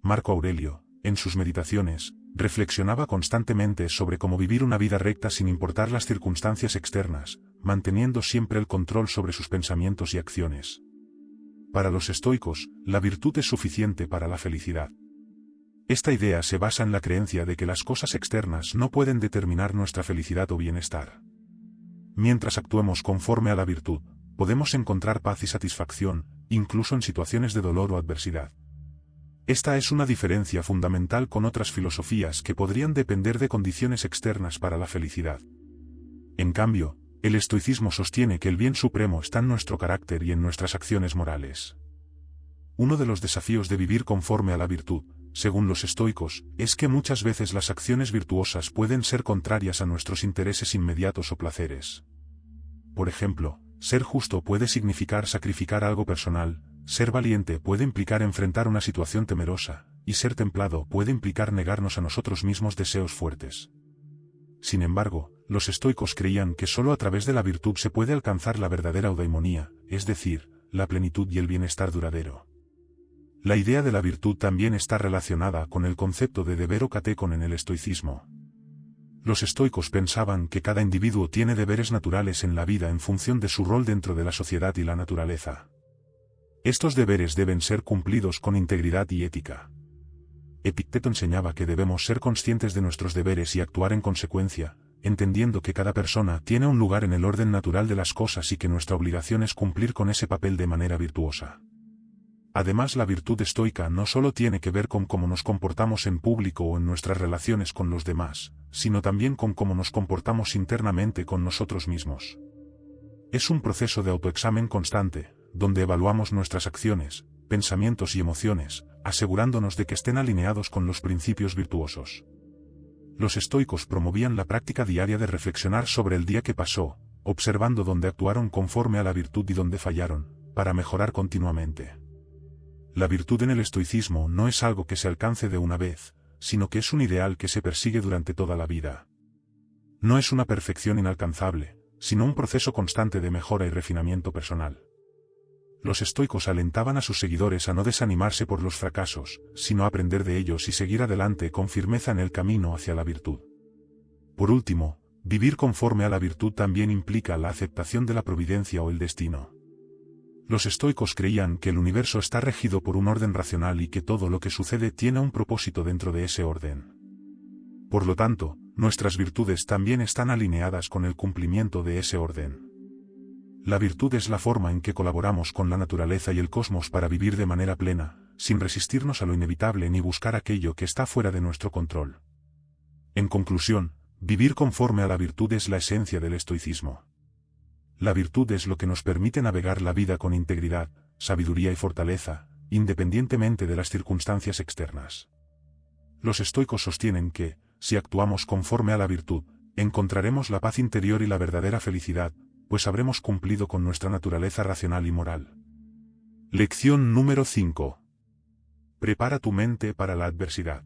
Marco Aurelio, en sus meditaciones, reflexionaba constantemente sobre cómo vivir una vida recta sin importar las circunstancias externas, manteniendo siempre el control sobre sus pensamientos y acciones. Para los estoicos, la virtud es suficiente para la felicidad. Esta idea se basa en la creencia de que las cosas externas no pueden determinar nuestra felicidad o bienestar. Mientras actuemos conforme a la virtud, podemos encontrar paz y satisfacción, incluso en situaciones de dolor o adversidad. Esta es una diferencia fundamental con otras filosofías que podrían depender de condiciones externas para la felicidad. En cambio, el estoicismo sostiene que el bien supremo está en nuestro carácter y en nuestras acciones morales. Uno de los desafíos de vivir conforme a la virtud, según los estoicos, es que muchas veces las acciones virtuosas pueden ser contrarias a nuestros intereses inmediatos o placeres. Por ejemplo, ser justo puede significar sacrificar algo personal, ser valiente puede implicar enfrentar una situación temerosa, y ser templado puede implicar negarnos a nosotros mismos deseos fuertes. Sin embargo, los estoicos creían que solo a través de la virtud se puede alcanzar la verdadera eudaimonía, es decir, la plenitud y el bienestar duradero. La idea de la virtud también está relacionada con el concepto de deber o katekon en el estoicismo. Los estoicos pensaban que cada individuo tiene deberes naturales en la vida en función de su rol dentro de la sociedad y la naturaleza. Estos deberes deben ser cumplidos con integridad y ética. Epicteto enseñaba que debemos ser conscientes de nuestros deberes y actuar en consecuencia, entendiendo que cada persona tiene un lugar en el orden natural de las cosas y que nuestra obligación es cumplir con ese papel de manera virtuosa. Además, la virtud estoica no solo tiene que ver con cómo nos comportamos en público o en nuestras relaciones con los demás, sino también con cómo nos comportamos internamente con nosotros mismos. Es un proceso de autoexamen constante, donde evaluamos nuestras acciones, pensamientos y emociones, asegurándonos de que estén alineados con los principios virtuosos. Los estoicos promovían la práctica diaria de reflexionar sobre el día que pasó, observando dónde actuaron conforme a la virtud y dónde fallaron, para mejorar continuamente. La virtud en el estoicismo no es algo que se alcance de una vez, sino que es un ideal que se persigue durante toda la vida. no es una perfección inalcanzable, sino un proceso constante de mejora y refinamiento personal. Los estoicos alentaban a sus seguidores a no desanimarse por los fracasos, sino a aprender de ellos y seguir adelante con firmeza en el camino hacia la virtud. Por último, vivir conforme a la virtud también implica la aceptación de la providencia o el destino. Los estoicos creían que el universo está regido por un orden racional y que todo lo que sucede tiene un propósito dentro de ese orden. Por lo tanto, nuestras virtudes también están alineadas con el cumplimiento de ese orden. La virtud es la forma en que colaboramos con la naturaleza y el cosmos para vivir de manera plena, sin resistirnos a lo inevitable ni buscar aquello que está fuera de nuestro control. En conclusión, vivir conforme a la virtud es la esencia del estoicismo. La virtud es lo que nos permite navegar la vida con integridad, sabiduría y fortaleza, independientemente de las circunstancias externas. Los estoicos sostienen que, si actuamos conforme a la virtud, encontraremos la paz interior y la verdadera felicidad, pues habremos cumplido con nuestra naturaleza racional y moral. Lección número 5. Prepara tu mente para la adversidad.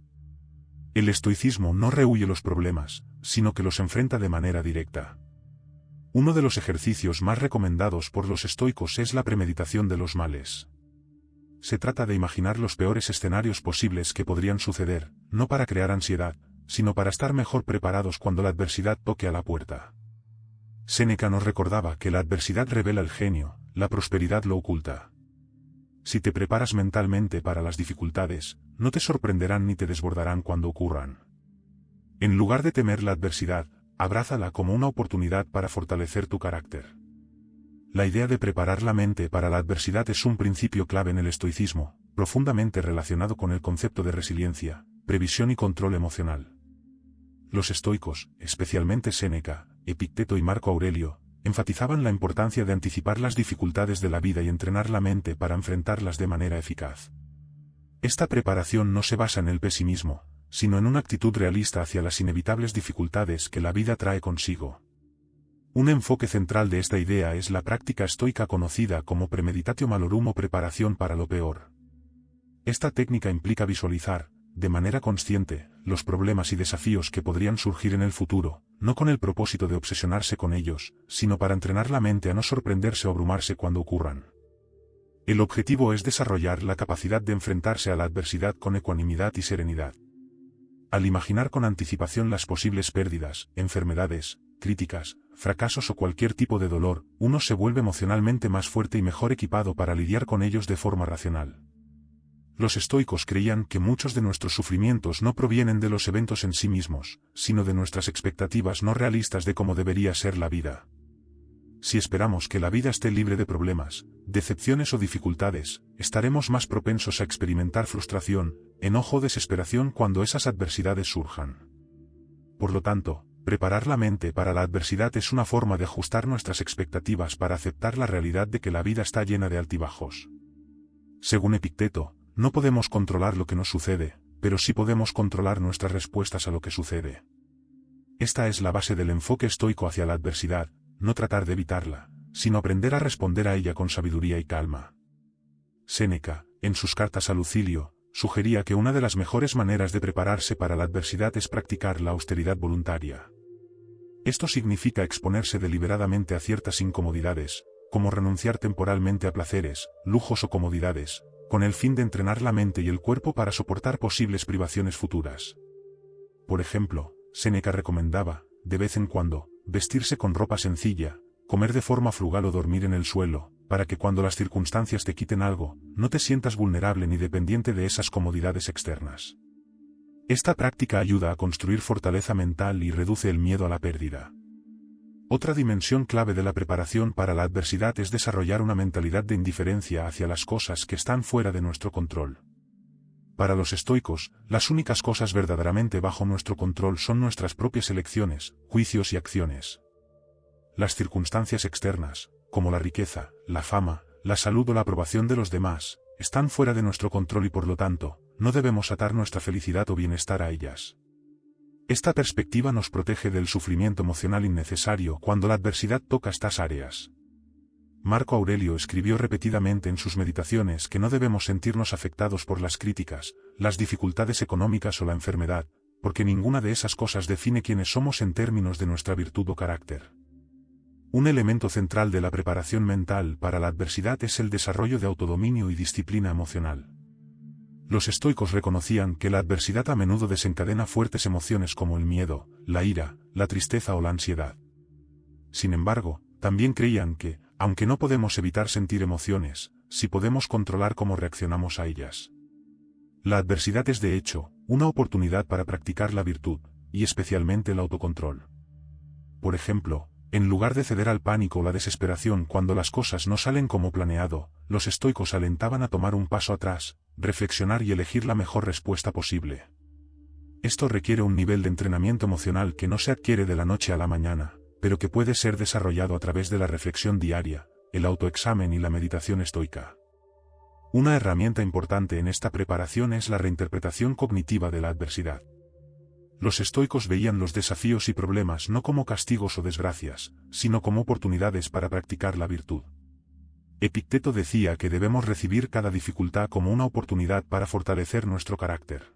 El estoicismo no rehúye los problemas, sino que los enfrenta de manera directa. Uno de los ejercicios más recomendados por los estoicos es la premeditación de los males. Se trata de imaginar los peores escenarios posibles que podrían suceder, no para crear ansiedad, sino para estar mejor preparados cuando la adversidad toque a la puerta. Séneca nos recordaba que la adversidad revela el genio, la prosperidad lo oculta. Si te preparas mentalmente para las dificultades, no te sorprenderán ni te desbordarán cuando ocurran. En lugar de temer la adversidad, abrázala como una oportunidad para fortalecer tu carácter. La idea de preparar la mente para la adversidad es un principio clave en el estoicismo, profundamente relacionado con el concepto de resiliencia, previsión y control emocional. Los estoicos, especialmente Séneca, Epicteto y Marco Aurelio, enfatizaban la importancia de anticipar las dificultades de la vida y entrenar la mente para enfrentarlas de manera eficaz. Esta preparación no se basa en el pesimismo, sino en una actitud realista hacia las inevitables dificultades que la vida trae consigo. Un enfoque central de esta idea es la práctica estoica conocida como premeditatio malorum o preparación para lo peor. Esta técnica implica visualizar, de manera consciente, los problemas y desafíos que podrían surgir en el futuro, no con el propósito de obsesionarse con ellos, sino para entrenar la mente a no sorprenderse o abrumarse cuando ocurran. El objetivo es desarrollar la capacidad de enfrentarse a la adversidad con ecuanimidad y serenidad. Al imaginar con anticipación las posibles pérdidas, enfermedades, críticas, fracasos o cualquier tipo de dolor, uno se vuelve emocionalmente más fuerte y mejor equipado para lidiar con ellos de forma racional. Los estoicos creían que muchos de nuestros sufrimientos no provienen de los eventos en sí mismos, sino de nuestras expectativas no realistas de cómo debería ser la vida. Si esperamos que la vida esté libre de problemas, decepciones o dificultades, estaremos más propensos a experimentar frustración, enojo o desesperación cuando esas adversidades surjan. Por lo tanto, preparar la mente para la adversidad es una forma de ajustar nuestras expectativas para aceptar la realidad de que la vida está llena de altibajos. Según Epicteto, no podemos controlar lo que nos sucede, pero sí podemos controlar nuestras respuestas a lo que sucede. Esta es la base del enfoque estoico hacia la adversidad, no tratar de evitarla, sino aprender a responder a ella con sabiduría y calma. Séneca, en sus cartas a Lucilio, sugería que una de las mejores maneras de prepararse para la adversidad es practicar la austeridad voluntaria. Esto significa exponerse deliberadamente a ciertas incomodidades, como renunciar temporalmente a placeres, lujos o comodidades, con el fin de entrenar la mente y el cuerpo para soportar posibles privaciones futuras. Por ejemplo, Séneca recomendaba, de vez en cuando, vestirse con ropa sencilla, comer de forma frugal o dormir en el suelo, para que cuando las circunstancias te quiten algo, no te sientas vulnerable ni dependiente de esas comodidades externas. Esta práctica ayuda a construir fortaleza mental y reduce el miedo a la pérdida. Otra dimensión clave de la preparación para la adversidad es desarrollar una mentalidad de indiferencia hacia las cosas que están fuera de nuestro control. Para los estoicos, las únicas cosas verdaderamente bajo nuestro control son nuestras propias elecciones, juicios y acciones. Las circunstancias externas, como la riqueza, la fama, la salud o la aprobación de los demás, están fuera de nuestro control y por lo tanto, no debemos atar nuestra felicidad o bienestar a ellas. Esta perspectiva nos protege del sufrimiento emocional innecesario cuando la adversidad toca estas áreas. Marco Aurelio escribió repetidamente en sus meditaciones que no debemos sentirnos afectados por las críticas, las dificultades económicas o la enfermedad, porque ninguna de esas cosas define quiénes somos en términos de nuestra virtud o carácter. Un elemento central de la preparación mental para la adversidad es el desarrollo de autodominio y disciplina emocional. Los estoicos reconocían que la adversidad a menudo desencadena fuertes emociones como el miedo, la ira, la tristeza o la ansiedad. Sin embargo, también creían que, aunque no podemos evitar sentir emociones, sí podemos controlar cómo reaccionamos a ellas. La adversidad es de hecho, una oportunidad para practicar la virtud, y especialmente el autocontrol. Por ejemplo, en lugar de ceder al pánico o la desesperación cuando las cosas no salen como planeado, los estoicos alentaban a tomar un paso atrás, reflexionar y elegir la mejor respuesta posible. Esto requiere un nivel de entrenamiento emocional que no se adquiere de la noche a la mañana, pero que puede ser desarrollado a través de la reflexión diaria, el autoexamen y la meditación estoica. Una herramienta importante en esta preparación es la reinterpretación cognitiva de la adversidad. Los estoicos veían los desafíos y problemas no como castigos o desgracias, sino como oportunidades para practicar la virtud. Epicteto decía que debemos recibir cada dificultad como una oportunidad para fortalecer nuestro carácter.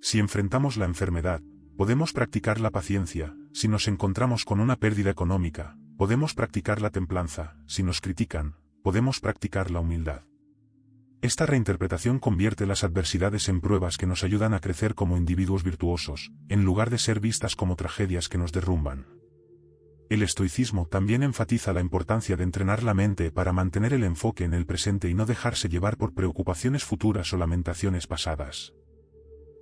Si enfrentamos la enfermedad, podemos practicar la paciencia; si nos encontramos con una pérdida económica, podemos practicar la templanza; si nos critican, podemos practicar la humildad. Esta reinterpretación convierte las adversidades en pruebas que nos ayudan a crecer como individuos virtuosos, en lugar de ser vistas como tragedias que nos derrumban. El estoicismo también enfatiza la importancia de entrenar la mente para mantener el enfoque en el presente y no dejarse llevar por preocupaciones futuras o lamentaciones pasadas.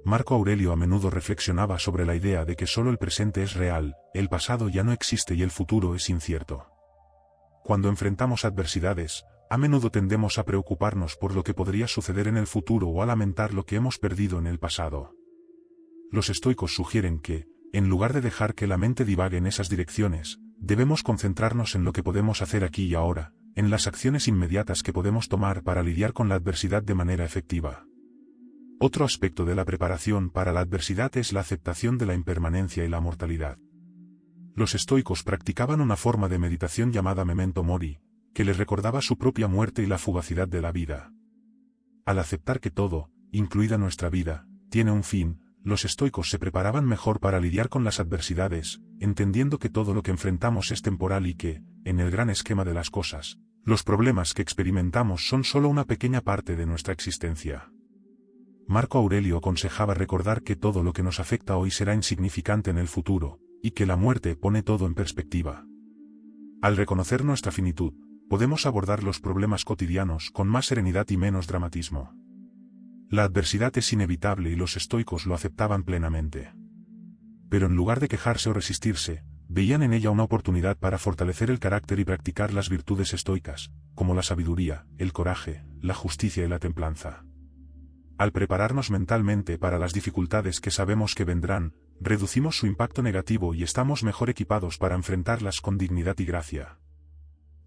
Marco Aurelio a menudo reflexionaba sobre la idea de que solo el presente es real, el pasado ya no existe y el futuro es incierto. Cuando enfrentamos adversidades, a menudo tendemos a preocuparnos por lo que podría suceder en el futuro o a lamentar lo que hemos perdido en el pasado. Los estoicos sugieren que, en lugar de dejar que la mente divague en esas direcciones, debemos concentrarnos en lo que podemos hacer aquí y ahora, en las acciones inmediatas que podemos tomar para lidiar con la adversidad de manera efectiva. Otro aspecto de la preparación para la adversidad es la aceptación de la impermanencia y la mortalidad. Los estoicos practicaban una forma de meditación llamada memento mori, que les recordaba su propia muerte y la fugacidad de la vida. Al aceptar que todo, incluida nuestra vida, tiene un fin, los estoicos se preparaban mejor para lidiar con las adversidades, entendiendo que todo lo que enfrentamos es temporal y que, en el gran esquema de las cosas, los problemas que experimentamos son solo una pequeña parte de nuestra existencia. Marco Aurelio aconsejaba recordar que todo lo que nos afecta hoy será insignificante en el futuro, y que la muerte pone todo en perspectiva. Al reconocer nuestra finitud, podemos abordar los problemas cotidianos con más serenidad y menos dramatismo. La adversidad es inevitable y los estoicos lo aceptaban plenamente. Pero en lugar de quejarse o resistirse, veían en ella una oportunidad para fortalecer el carácter y practicar las virtudes estoicas, como la sabiduría, el coraje, la justicia y la templanza. Al prepararnos mentalmente para las dificultades que sabemos que vendrán, reducimos su impacto negativo y estamos mejor equipados para enfrentarlas con dignidad y gracia.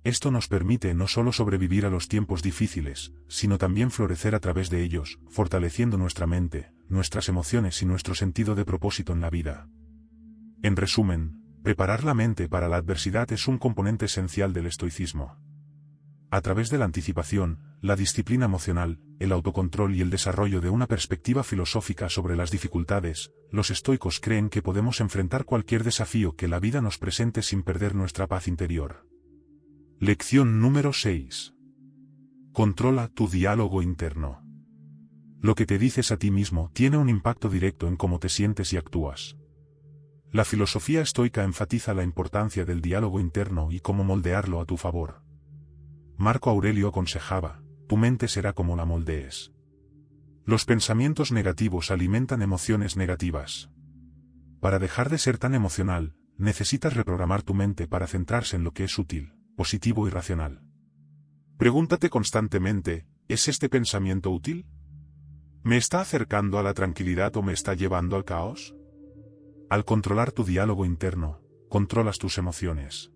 Esto nos permite no solo sobrevivir a los tiempos difíciles, sino también florecer a través de ellos, fortaleciendo nuestra mente, nuestras emociones y nuestro sentido de propósito en la vida. En resumen, preparar la mente para la adversidad es un componente esencial del estoicismo. A través de la anticipación, la disciplina emocional, el autocontrol y el desarrollo de una perspectiva filosófica sobre las dificultades, los estoicos creen que podemos enfrentar cualquier desafío que la vida nos presente sin perder nuestra paz interior. Lección número 6. Controla tu diálogo interno. Lo que te dices a ti mismo tiene un impacto directo en cómo te sientes y actúas. La filosofía estoica enfatiza la importancia del diálogo interno y cómo moldearlo a tu favor. Marco Aurelio aconsejaba: tu mente será como la moldees. Los pensamientos negativos alimentan emociones negativas. Para dejar de ser tan emocional, necesitas reprogramar tu mente para centrarse en lo que es útil, positivo y racional. Pregúntate constantemente: ¿es este pensamiento útil? ¿Me está acercando a la tranquilidad o me está llevando al caos? Al controlar tu diálogo interno, controlas tus emociones.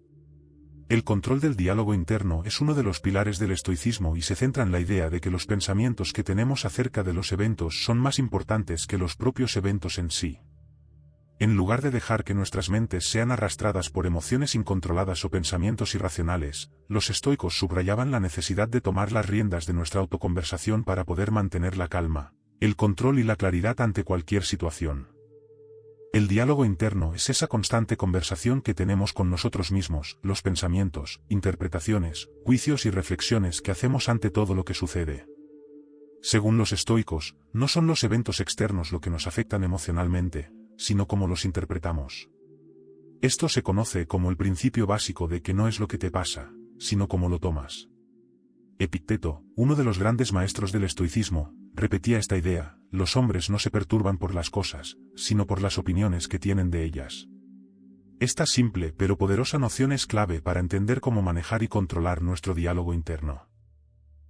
El control del diálogo interno es uno de los pilares del estoicismo y se centra en la idea de que los pensamientos que tenemos acerca de los eventos son más importantes que los propios eventos en sí. En lugar de dejar que nuestras mentes sean arrastradas por emociones incontroladas o pensamientos irracionales, los estoicos subrayaban la necesidad de tomar las riendas de nuestra autoconversación para poder mantener la calma, el control y la claridad ante cualquier situación. El diálogo interno es esa constante conversación que tenemos con nosotros mismos, los pensamientos, interpretaciones, juicios y reflexiones que hacemos ante todo lo que sucede. Según los estoicos, no son los eventos externos lo que nos afectan emocionalmente, sino cómo los interpretamos. Esto se conoce como el principio básico de que no es lo que te pasa, sino cómo lo tomas. Epicteto, uno de los grandes maestros del estoicismo, repetía esta idea: los hombres no se perturban por las cosas, sino por las opiniones que tienen de ellas. Esta simple pero poderosa noción es clave para entender cómo manejar y controlar nuestro diálogo interno.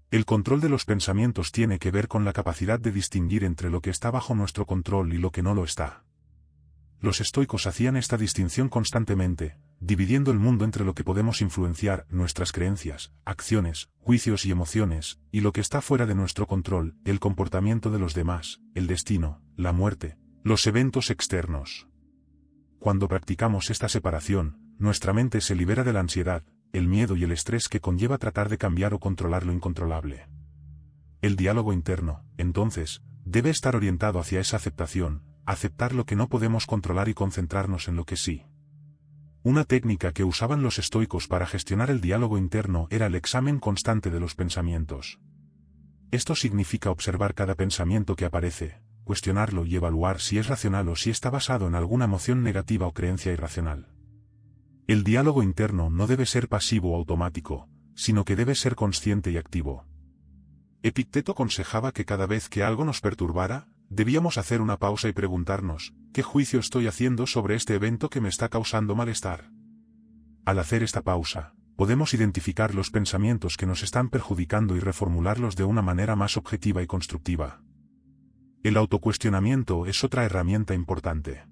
El control de los pensamientos tiene que ver con la capacidad de distinguir entre lo que está bajo nuestro control y lo que no lo está. Los estoicos hacían esta distinción constantemente, dividiendo el mundo entre lo que podemos influenciar, nuestras creencias, acciones, juicios y emociones, y lo que está fuera de nuestro control, el comportamiento de los demás, el destino, la muerte, los eventos externos. Cuando practicamos esta separación, nuestra mente se libera de la ansiedad, el miedo y el estrés que conlleva tratar de cambiar o controlar lo incontrolable. El diálogo interno, entonces, debe estar orientado hacia esa aceptación, aceptar lo que no podemos controlar y concentrarnos en lo que sí. Una técnica que usaban los estoicos para gestionar el diálogo interno era el examen constante de los pensamientos. Esto significa observar cada pensamiento que aparece, cuestionarlo y evaluar si es racional o si está basado en alguna emoción negativa o creencia irracional. El diálogo interno no debe ser pasivo o automático, sino que debe ser consciente y activo. Epicteto aconsejaba que cada vez que algo nos perturbara, debíamos hacer una pausa y preguntarnos: ¿qué juicio estoy haciendo sobre este evento que me está causando malestar? Al hacer esta pausa, podemos identificar los pensamientos que nos están perjudicando y reformularlos de una manera más objetiva y constructiva. El autocuestionamiento es otra herramienta importante.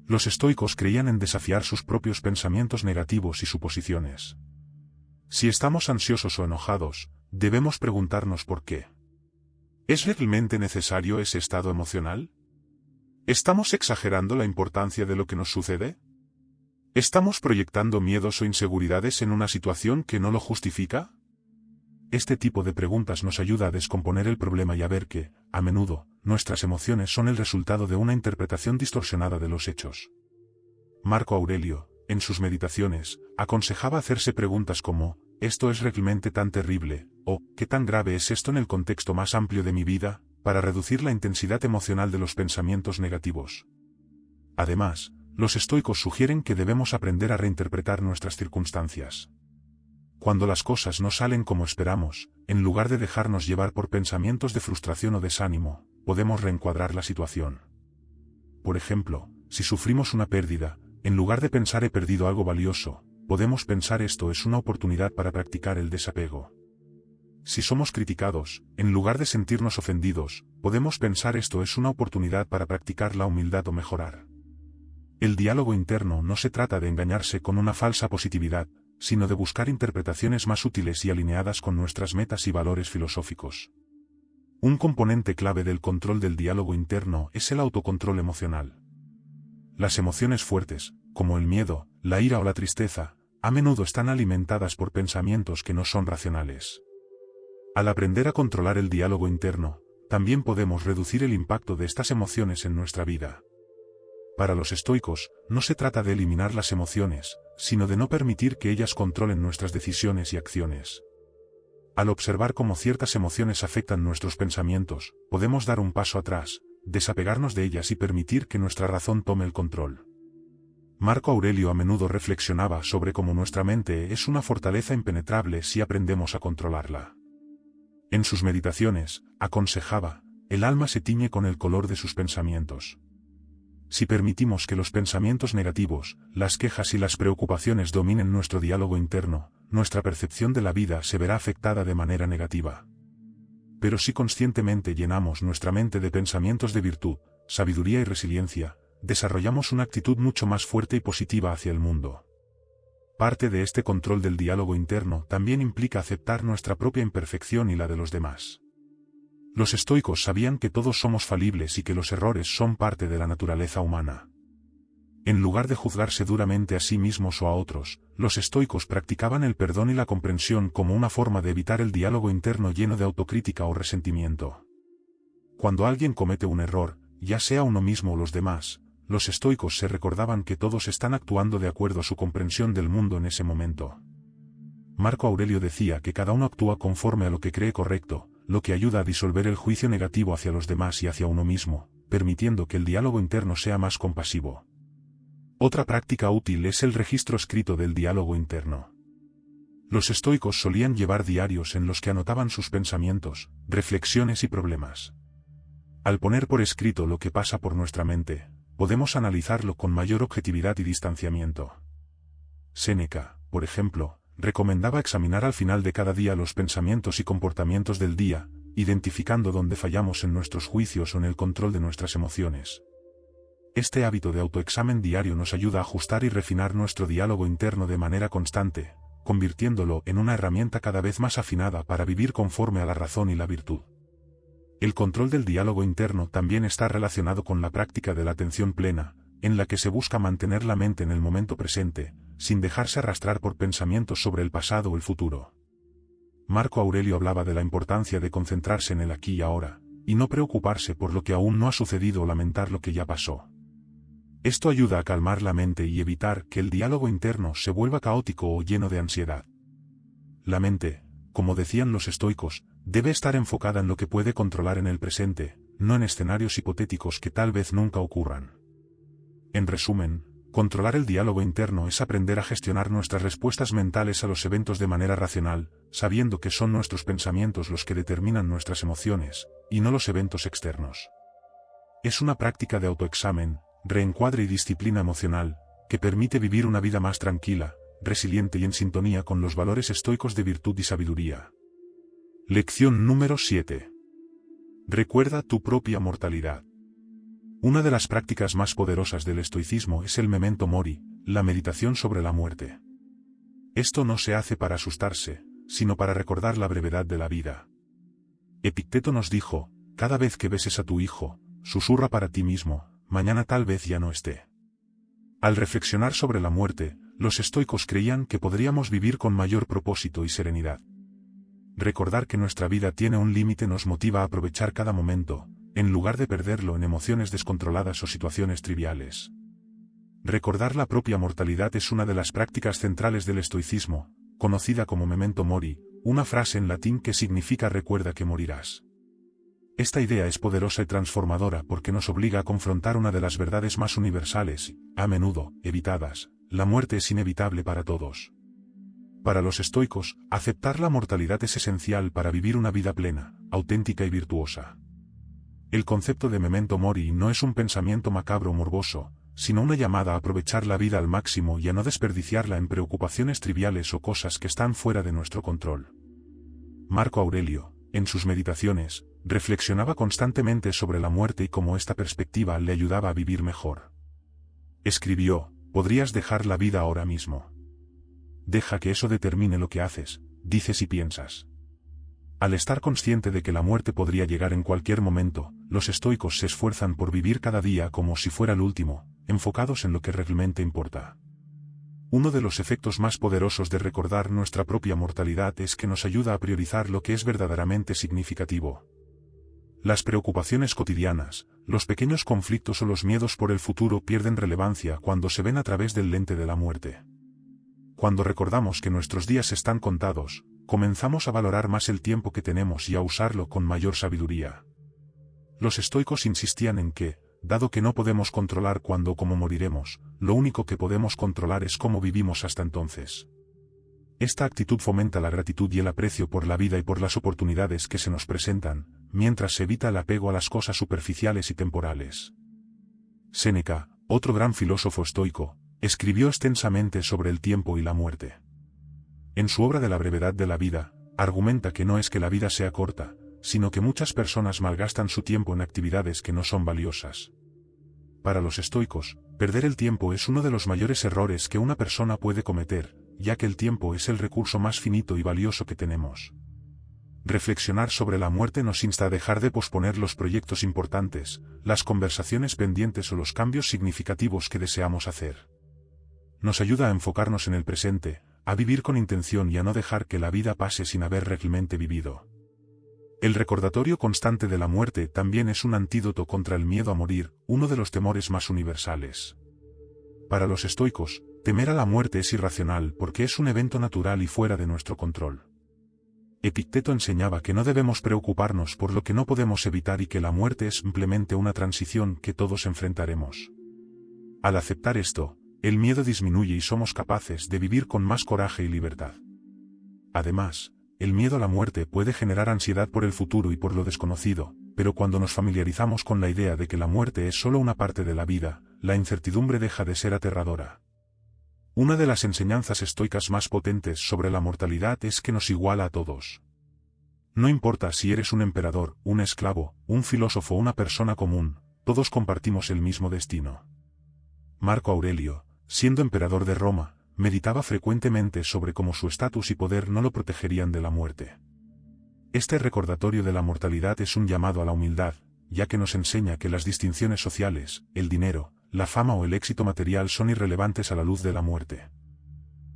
Los estoicos creían en desafiar sus propios pensamientos negativos y suposiciones. Si estamos ansiosos o enojados, debemos preguntarnos por qué. ¿Es realmente necesario ese estado emocional? ¿Estamos exagerando la importancia de lo que nos sucede? ¿Estamos proyectando miedos o inseguridades en una situación que no lo justifica? Este tipo de preguntas nos ayuda a descomponer el problema y a ver que, a menudo, nuestras emociones son el resultado de una interpretación distorsionada de los hechos. Marco Aurelio, en sus meditaciones, aconsejaba hacerse preguntas como: ¿esto es realmente tan terrible? O ¿qué tan grave es esto en el contexto más amplio de mi vida?, para reducir la intensidad emocional de los pensamientos negativos. Además, los estoicos sugieren que debemos aprender a reinterpretar nuestras circunstancias. Cuando las cosas no salen como esperamos, en lugar de dejarnos llevar por pensamientos de frustración o desánimo, podemos reencuadrar la situación. Por ejemplo, si sufrimos una pérdida, en lugar de pensar he perdido algo valioso, podemos pensar esto es una oportunidad para practicar el desapego. Si somos criticados, en lugar de sentirnos ofendidos, podemos pensar esto es una oportunidad para practicar la humildad o mejorar. El diálogo interno no se trata de engañarse con una falsa positividad, sino de buscar interpretaciones más útiles y alineadas con nuestras metas y valores filosóficos. Un componente clave del control del diálogo interno es el autocontrol emocional. Las emociones fuertes, como el miedo, la ira o la tristeza, a menudo están alimentadas por pensamientos que no son racionales. Al aprender a controlar el diálogo interno, también podemos reducir el impacto de estas emociones en nuestra vida. Para los estoicos, no se trata de eliminar las emociones, sino de no permitir que ellas controlen nuestras decisiones y acciones. Al observar cómo ciertas emociones afectan nuestros pensamientos, podemos dar un paso atrás, desapegarnos de ellas y permitir que nuestra razón tome el control. Marco Aurelio a menudo reflexionaba sobre cómo nuestra mente es una fortaleza impenetrable si aprendemos a controlarla. En sus meditaciones, aconsejaba: el alma se tiñe con el color de sus pensamientos. Si permitimos que los pensamientos negativos, las quejas y las preocupaciones dominen nuestro diálogo interno, nuestra percepción de la vida se verá afectada de manera negativa. Pero si conscientemente llenamos nuestra mente de pensamientos de virtud, sabiduría y resiliencia, desarrollamos una actitud mucho más fuerte y positiva hacia el mundo. Parte de este control del diálogo interno también implica aceptar nuestra propia imperfección y la de los demás. Los estoicos sabían que todos somos falibles y que los errores son parte de la naturaleza humana. En lugar de juzgarse duramente a sí mismos o a otros, los estoicos practicaban el perdón y la comprensión como una forma de evitar el diálogo interno lleno de autocrítica o resentimiento. Cuando alguien comete un error, ya sea uno mismo o los demás, los estoicos se recordaban que todos están actuando de acuerdo a su comprensión del mundo en ese momento. Marco Aurelio decía que cada uno actúa conforme a lo que cree correcto, lo que ayuda a disolver el juicio negativo hacia los demás y hacia uno mismo, permitiendo que el diálogo interno sea más compasivo. Otra práctica útil es el registro escrito del diálogo interno. Los estoicos solían llevar diarios en los que anotaban sus pensamientos, reflexiones y problemas. Al poner por escrito lo que pasa por nuestra mente, podemos analizarlo con mayor objetividad y distanciamiento. Séneca, por ejemplo, recomendaba examinar al final de cada día los pensamientos y comportamientos del día, identificando dónde fallamos en nuestros juicios o en el control de nuestras emociones. Este hábito de autoexamen diario nos ayuda a ajustar y refinar nuestro diálogo interno de manera constante, convirtiéndolo en una herramienta cada vez más afinada para vivir conforme a la razón y la virtud. El control del diálogo interno también está relacionado con la práctica de la atención plena, en la que se busca mantener la mente en el momento presente, sin dejarse arrastrar por pensamientos sobre el pasado o el futuro. Marco Aurelio hablaba de la importancia de concentrarse en el aquí y ahora, y no preocuparse por lo que aún no ha sucedido o lamentar lo que ya pasó. Esto ayuda a calmar la mente y evitar que el diálogo interno se vuelva caótico o lleno de ansiedad. La mente, como decían los estoicos, debe estar enfocada en lo que puede controlar en el presente, no en escenarios hipotéticos que tal vez nunca ocurran. En resumen, controlar el diálogo interno es aprender a gestionar nuestras respuestas mentales a los eventos de manera racional, sabiendo que son nuestros pensamientos los que determinan nuestras emociones, y no los eventos externos. Es una práctica de autoexamen, reencuadre y disciplina emocional, que permite vivir una vida más tranquila, resiliente y en sintonía con los valores estoicos de virtud y sabiduría. Lección número 7. Recuerda tu propia mortalidad. Una de las prácticas más poderosas del estoicismo es el memento mori, la meditación sobre la muerte. Esto no se hace para asustarse, sino para recordar la brevedad de la vida. Epicteto nos dijo, cada vez que beses a tu hijo, susurra para ti mismo, mañana tal vez ya no esté. Al reflexionar sobre la muerte, los estoicos creían que podríamos vivir con mayor propósito y serenidad. Recordar que nuestra vida tiene un límite nos motiva a aprovechar cada momento, en lugar de perderlo en emociones descontroladas o situaciones triviales. Recordar la propia mortalidad es una de las prácticas centrales del estoicismo, conocida como memento mori, una frase en latín que significa recuerda que morirás. Esta idea es poderosa y transformadora porque nos obliga a confrontar una de las verdades más universales, a menudo, evitadas: la muerte es inevitable para todos. Para los estoicos, aceptar la mortalidad es esencial para vivir una vida plena, auténtica y virtuosa. El concepto de memento mori no es un pensamiento macabro o morboso, sino una llamada a aprovechar la vida al máximo y a no desperdiciarla en preocupaciones triviales o cosas que están fuera de nuestro control. Marco Aurelio, en sus meditaciones, reflexionaba constantemente sobre la muerte y cómo esta perspectiva le ayudaba a vivir mejor. Escribió, podrías dejar la vida ahora mismo. Deja que eso determine lo que haces, dices y piensas. Al estar consciente de que la muerte podría llegar en cualquier momento, los estoicos se esfuerzan por vivir cada día como si fuera el último, enfocados en lo que realmente importa. Uno de los efectos más poderosos de recordar nuestra propia mortalidad es que nos ayuda a priorizar lo que es verdaderamente significativo. Las preocupaciones cotidianas, los pequeños conflictos o los miedos por el futuro pierden relevancia cuando se ven a través del lente de la muerte. Cuando recordamos que nuestros días están contados, comenzamos a valorar más el tiempo que tenemos y a usarlo con mayor sabiduría. Los estoicos insistían en que, dado que no podemos controlar cuándo o cómo moriremos, lo único que podemos controlar es cómo vivimos hasta entonces. Esta actitud fomenta la gratitud y el aprecio por la vida y por las oportunidades que se nos presentan, mientras se evita el apego a las cosas superficiales y temporales. Séneca, otro gran filósofo estoico, escribió extensamente sobre el tiempo y la muerte. En su obra de la brevedad de la vida, argumenta que no es que la vida sea corta, sino que muchas personas malgastan su tiempo en actividades que no son valiosas. Para los estoicos, perder el tiempo es uno de los mayores errores que una persona puede cometer, ya que el tiempo es el recurso más finito y valioso que tenemos. Reflexionar sobre la muerte nos insta a dejar de posponer los proyectos importantes, las conversaciones pendientes o los cambios significativos que deseamos hacer. Nos ayuda a enfocarnos en el presente, a vivir con intención y a no dejar que la vida pase sin haber realmente vivido. El recordatorio constante de la muerte también es un antídoto contra el miedo a morir, uno de los temores más universales. Para los estoicos, temer a la muerte es irracional porque es un evento natural y fuera de nuestro control. Epicteto enseñaba que no debemos preocuparnos por lo que no podemos evitar y que la muerte es simplemente una transición que todos enfrentaremos. Al aceptar esto, el miedo disminuye y somos capaces de vivir con más coraje y libertad. Además, el miedo a la muerte puede generar ansiedad por el futuro y por lo desconocido, pero cuando nos familiarizamos con la idea de que la muerte es solo una parte de la vida, la incertidumbre deja de ser aterradora. Una de las enseñanzas estoicas más potentes sobre la mortalidad es que nos iguala a todos. No importa si eres un emperador, un esclavo, un filósofo o una persona común, todos compartimos el mismo destino. Marco Aurelio, siendo emperador de Roma, meditaba frecuentemente sobre cómo su estatus y poder no lo protegerían de la muerte. Este recordatorio de la mortalidad es un llamado a la humildad, ya que nos enseña que las distinciones sociales, el dinero, la fama o el éxito material son irrelevantes a la luz de la muerte.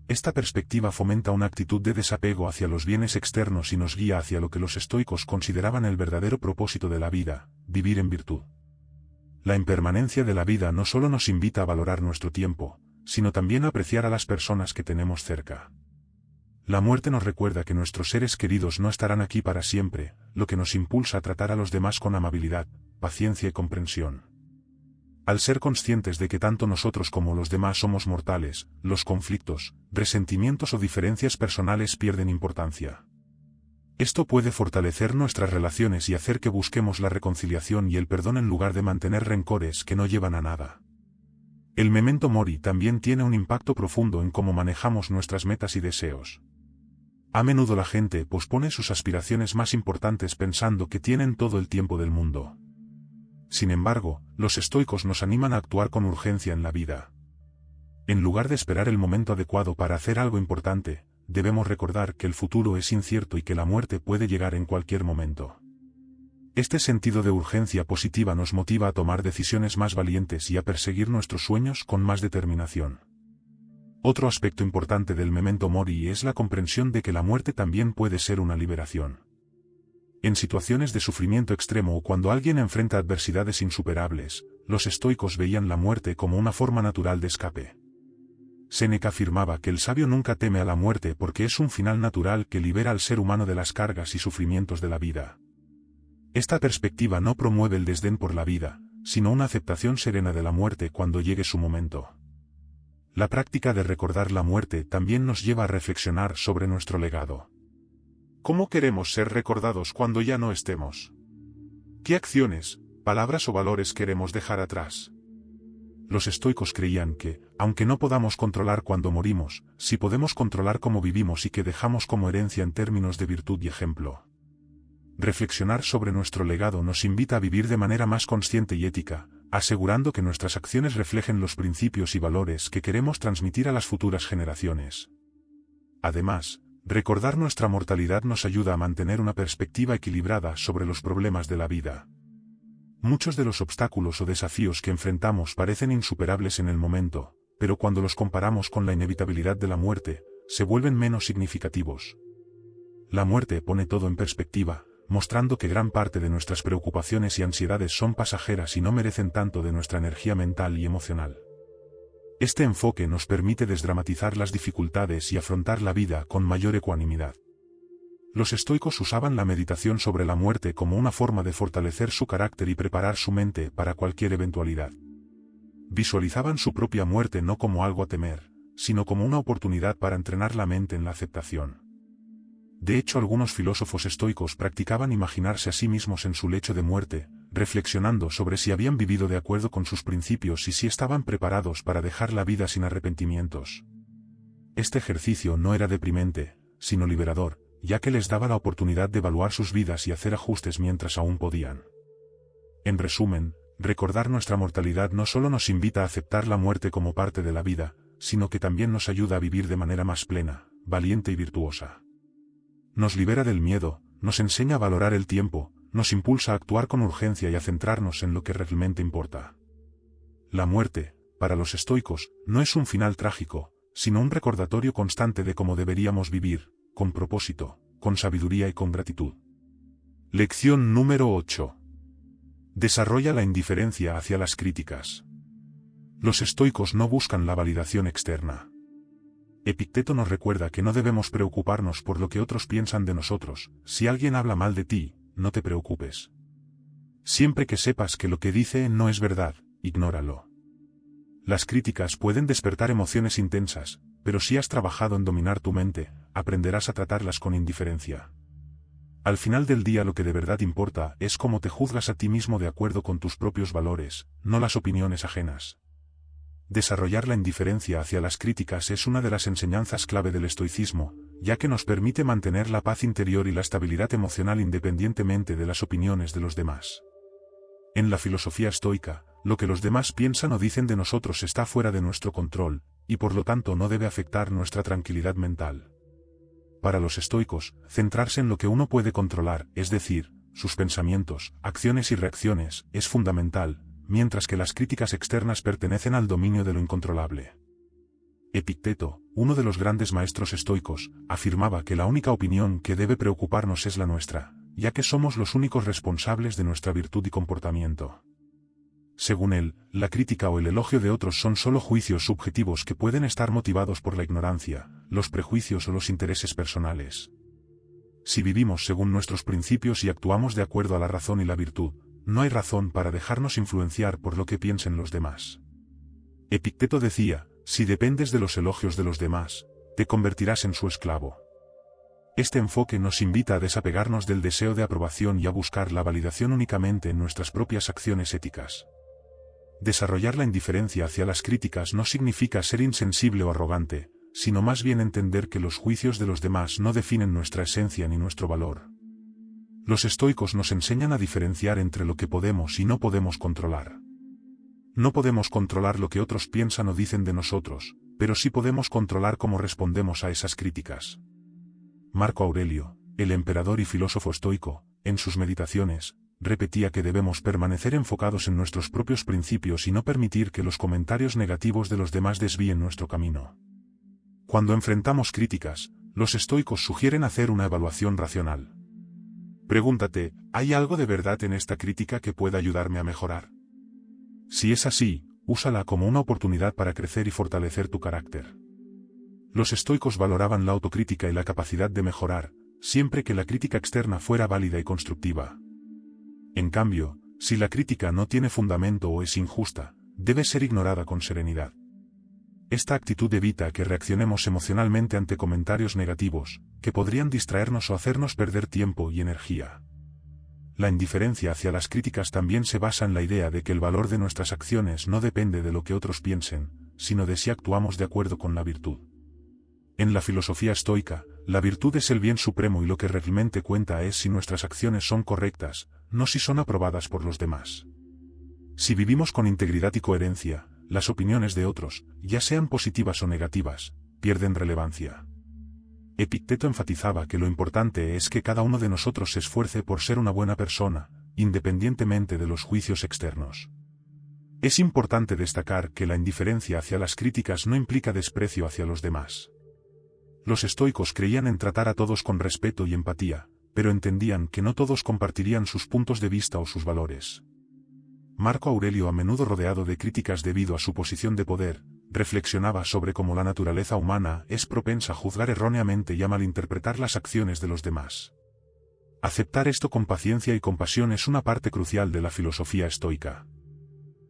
Esta perspectiva fomenta una actitud de desapego hacia los bienes externos y nos guía hacia lo que los estoicos consideraban el verdadero propósito de la vida, vivir en virtud. La impermanencia de la vida no solo nos invita a valorar nuestro tiempo, sino también a apreciar a las personas que tenemos cerca. La muerte nos recuerda que nuestros seres queridos no estarán aquí para siempre, lo que nos impulsa a tratar a los demás con amabilidad, paciencia y comprensión. Al ser conscientes de que tanto nosotros como los demás somos mortales, los conflictos, resentimientos o diferencias personales pierden importancia. Esto puede fortalecer nuestras relaciones y hacer que busquemos la reconciliación y el perdón en lugar de mantener rencores que no llevan a nada. El memento mori también tiene un impacto profundo en cómo manejamos nuestras metas y deseos. A menudo la gente pospone sus aspiraciones más importantes pensando que tienen todo el tiempo del mundo. Sin embargo, los estoicos nos animan a actuar con urgencia en la vida. En lugar de esperar el momento adecuado para hacer algo importante, debemos recordar que el futuro es incierto y que la muerte puede llegar en cualquier momento. Este sentido de urgencia positiva nos motiva a tomar decisiones más valientes y a perseguir nuestros sueños con más determinación. Otro aspecto importante del memento mori es la comprensión de que la muerte también puede ser una liberación. En situaciones de sufrimiento extremo o cuando alguien enfrenta adversidades insuperables, los estoicos veían la muerte como una forma natural de escape. Séneca afirmaba que el sabio nunca teme a la muerte porque es un final natural que libera al ser humano de las cargas y sufrimientos de la vida. Esta perspectiva no promueve el desdén por la vida, sino una aceptación serena de la muerte cuando llegue su momento. La práctica de recordar la muerte también nos lleva a reflexionar sobre nuestro legado. ¿Cómo queremos ser recordados cuando ya no estemos? ¿Qué acciones, palabras o valores queremos dejar atrás? Los estoicos creían que, aunque no podamos controlar cuando morimos, sí podemos controlar cómo vivimos y que dejamos como herencia en términos de virtud y ejemplo. Reflexionar sobre nuestro legado nos invita a vivir de manera más consciente y ética, asegurando que nuestras acciones reflejen los principios y valores que queremos transmitir a las futuras generaciones. Además, recordar nuestra mortalidad nos ayuda a mantener una perspectiva equilibrada sobre los problemas de la vida. Muchos de los obstáculos o desafíos que enfrentamos parecen insuperables en el momento, pero cuando los comparamos con la inevitabilidad de la muerte, se vuelven menos significativos. La muerte pone todo en perspectiva, mostrando que gran parte de nuestras preocupaciones y ansiedades son pasajeras y no merecen tanto de nuestra energía mental y emocional. Este enfoque nos permite desdramatizar las dificultades y afrontar la vida con mayor ecuanimidad. Los estoicos usaban la meditación sobre la muerte como una forma de fortalecer su carácter y preparar su mente para cualquier eventualidad. Visualizaban su propia muerte no como algo a temer, sino como una oportunidad para entrenar la mente en la aceptación. De hecho, algunos filósofos estoicos practicaban imaginarse a sí mismos en su lecho de muerte, reflexionando sobre si habían vivido de acuerdo con sus principios y si estaban preparados para dejar la vida sin arrepentimientos. Este ejercicio no era deprimente, sino liberador, ya que les daba la oportunidad de evaluar sus vidas y hacer ajustes mientras aún podían. En resumen, recordar nuestra mortalidad no solo nos invita a aceptar la muerte como parte de la vida, sino que también nos ayuda a vivir de manera más plena, valiente y virtuosa. Nos libera del miedo, nos enseña a valorar el tiempo, nos impulsa a actuar con urgencia y a centrarnos en lo que realmente importa. La muerte, para los estoicos, no es un final trágico, sino un recordatorio constante de cómo deberíamos vivir, con propósito, con sabiduría y con gratitud. Lección número 8. Desarrolla la indiferencia hacia las críticas. Los estoicos no buscan la validación externa. Epicteto nos recuerda que no debemos preocuparnos por lo que otros piensan de nosotros. Si alguien habla mal de ti, no te preocupes. Siempre que sepas que lo que dice no es verdad, ignóralo. Las críticas pueden despertar emociones intensas, pero si has trabajado en dominar tu mente, aprenderás a tratarlas con indiferencia. Al final del día lo que de verdad importa es cómo te juzgas a ti mismo de acuerdo con tus propios valores, no las opiniones ajenas. Desarrollar la indiferencia hacia las críticas es una de las enseñanzas clave del estoicismo, ya que nos permite mantener la paz interior y la estabilidad emocional independientemente de las opiniones de los demás. En la filosofía estoica, lo que los demás piensan o dicen de nosotros está fuera de nuestro control, y por lo tanto no debe afectar nuestra tranquilidad mental. Para los estoicos, centrarse en lo que uno puede controlar, es decir, sus pensamientos, acciones y reacciones, es fundamental, mientras que las críticas externas pertenecen al dominio de lo incontrolable. Epicteto, uno de los grandes maestros estoicos, afirmaba que la única opinión que debe preocuparnos es la nuestra, ya que somos los únicos responsables de nuestra virtud y comportamiento. Según él, la crítica o el elogio de otros son solo juicios subjetivos que pueden estar motivados por la ignorancia, los prejuicios o los intereses personales. Si vivimos según nuestros principios y actuamos de acuerdo a la razón y la virtud, no hay razón para dejarnos influenciar por lo que piensen los demás. Epicteto decía, si dependes de los elogios de los demás, te convertirás en su esclavo. Este enfoque nos invita a desapegarnos del deseo de aprobación y a buscar la validación únicamente en nuestras propias acciones éticas. Desarrollar la indiferencia hacia las críticas no significa ser insensible o arrogante, sino más bien entender que los juicios de los demás no definen nuestra esencia ni nuestro valor. Los estoicos nos enseñan a diferenciar entre lo que podemos y no podemos controlar. No podemos controlar lo que otros piensan o dicen de nosotros, pero sí podemos controlar cómo respondemos a esas críticas. Marco Aurelio, el emperador y filósofo estoico, en sus meditaciones, repetía que debemos permanecer enfocados en nuestros propios principios y no permitir que los comentarios negativos de los demás desvíen nuestro camino. Cuando enfrentamos críticas, los estoicos sugieren hacer una evaluación racional. Pregúntate, ¿hay algo de verdad en esta crítica que pueda ayudarme a mejorar? Si es así, úsala como una oportunidad para crecer y fortalecer tu carácter. Los estoicos valoraban la autocrítica y la capacidad de mejorar, siempre que la crítica externa fuera válida y constructiva. En cambio, si la crítica no tiene fundamento o es injusta, debe ser ignorada con serenidad. Esta actitud evita que reaccionemos emocionalmente ante comentarios negativos, que podrían distraernos o hacernos perder tiempo y energía. La indiferencia hacia las críticas también se basa en la idea de que el valor de nuestras acciones no depende de lo que otros piensen, sino de si actuamos de acuerdo con la virtud. En la filosofía estoica, la virtud es el bien supremo y lo que realmente cuenta es si nuestras acciones son correctas, no si son aprobadas por los demás. Si vivimos con integridad y coherencia, las opiniones de otros, ya sean positivas o negativas, pierden relevancia. Epicteto enfatizaba que lo importante es que cada uno de nosotros se esfuerce por ser una buena persona, independientemente de los juicios externos. Es importante destacar que la indiferencia hacia las críticas no implica desprecio hacia los demás. Los estoicos creían en tratar a todos con respeto y empatía, pero entendían que no todos compartirían sus puntos de vista o sus valores. Marco Aurelio, a menudo rodeado de críticas debido a su posición de poder, reflexionaba sobre cómo la naturaleza humana es propensa a juzgar erróneamente y a malinterpretar las acciones de los demás. Aceptar esto con paciencia y compasión es una parte crucial de la filosofía estoica.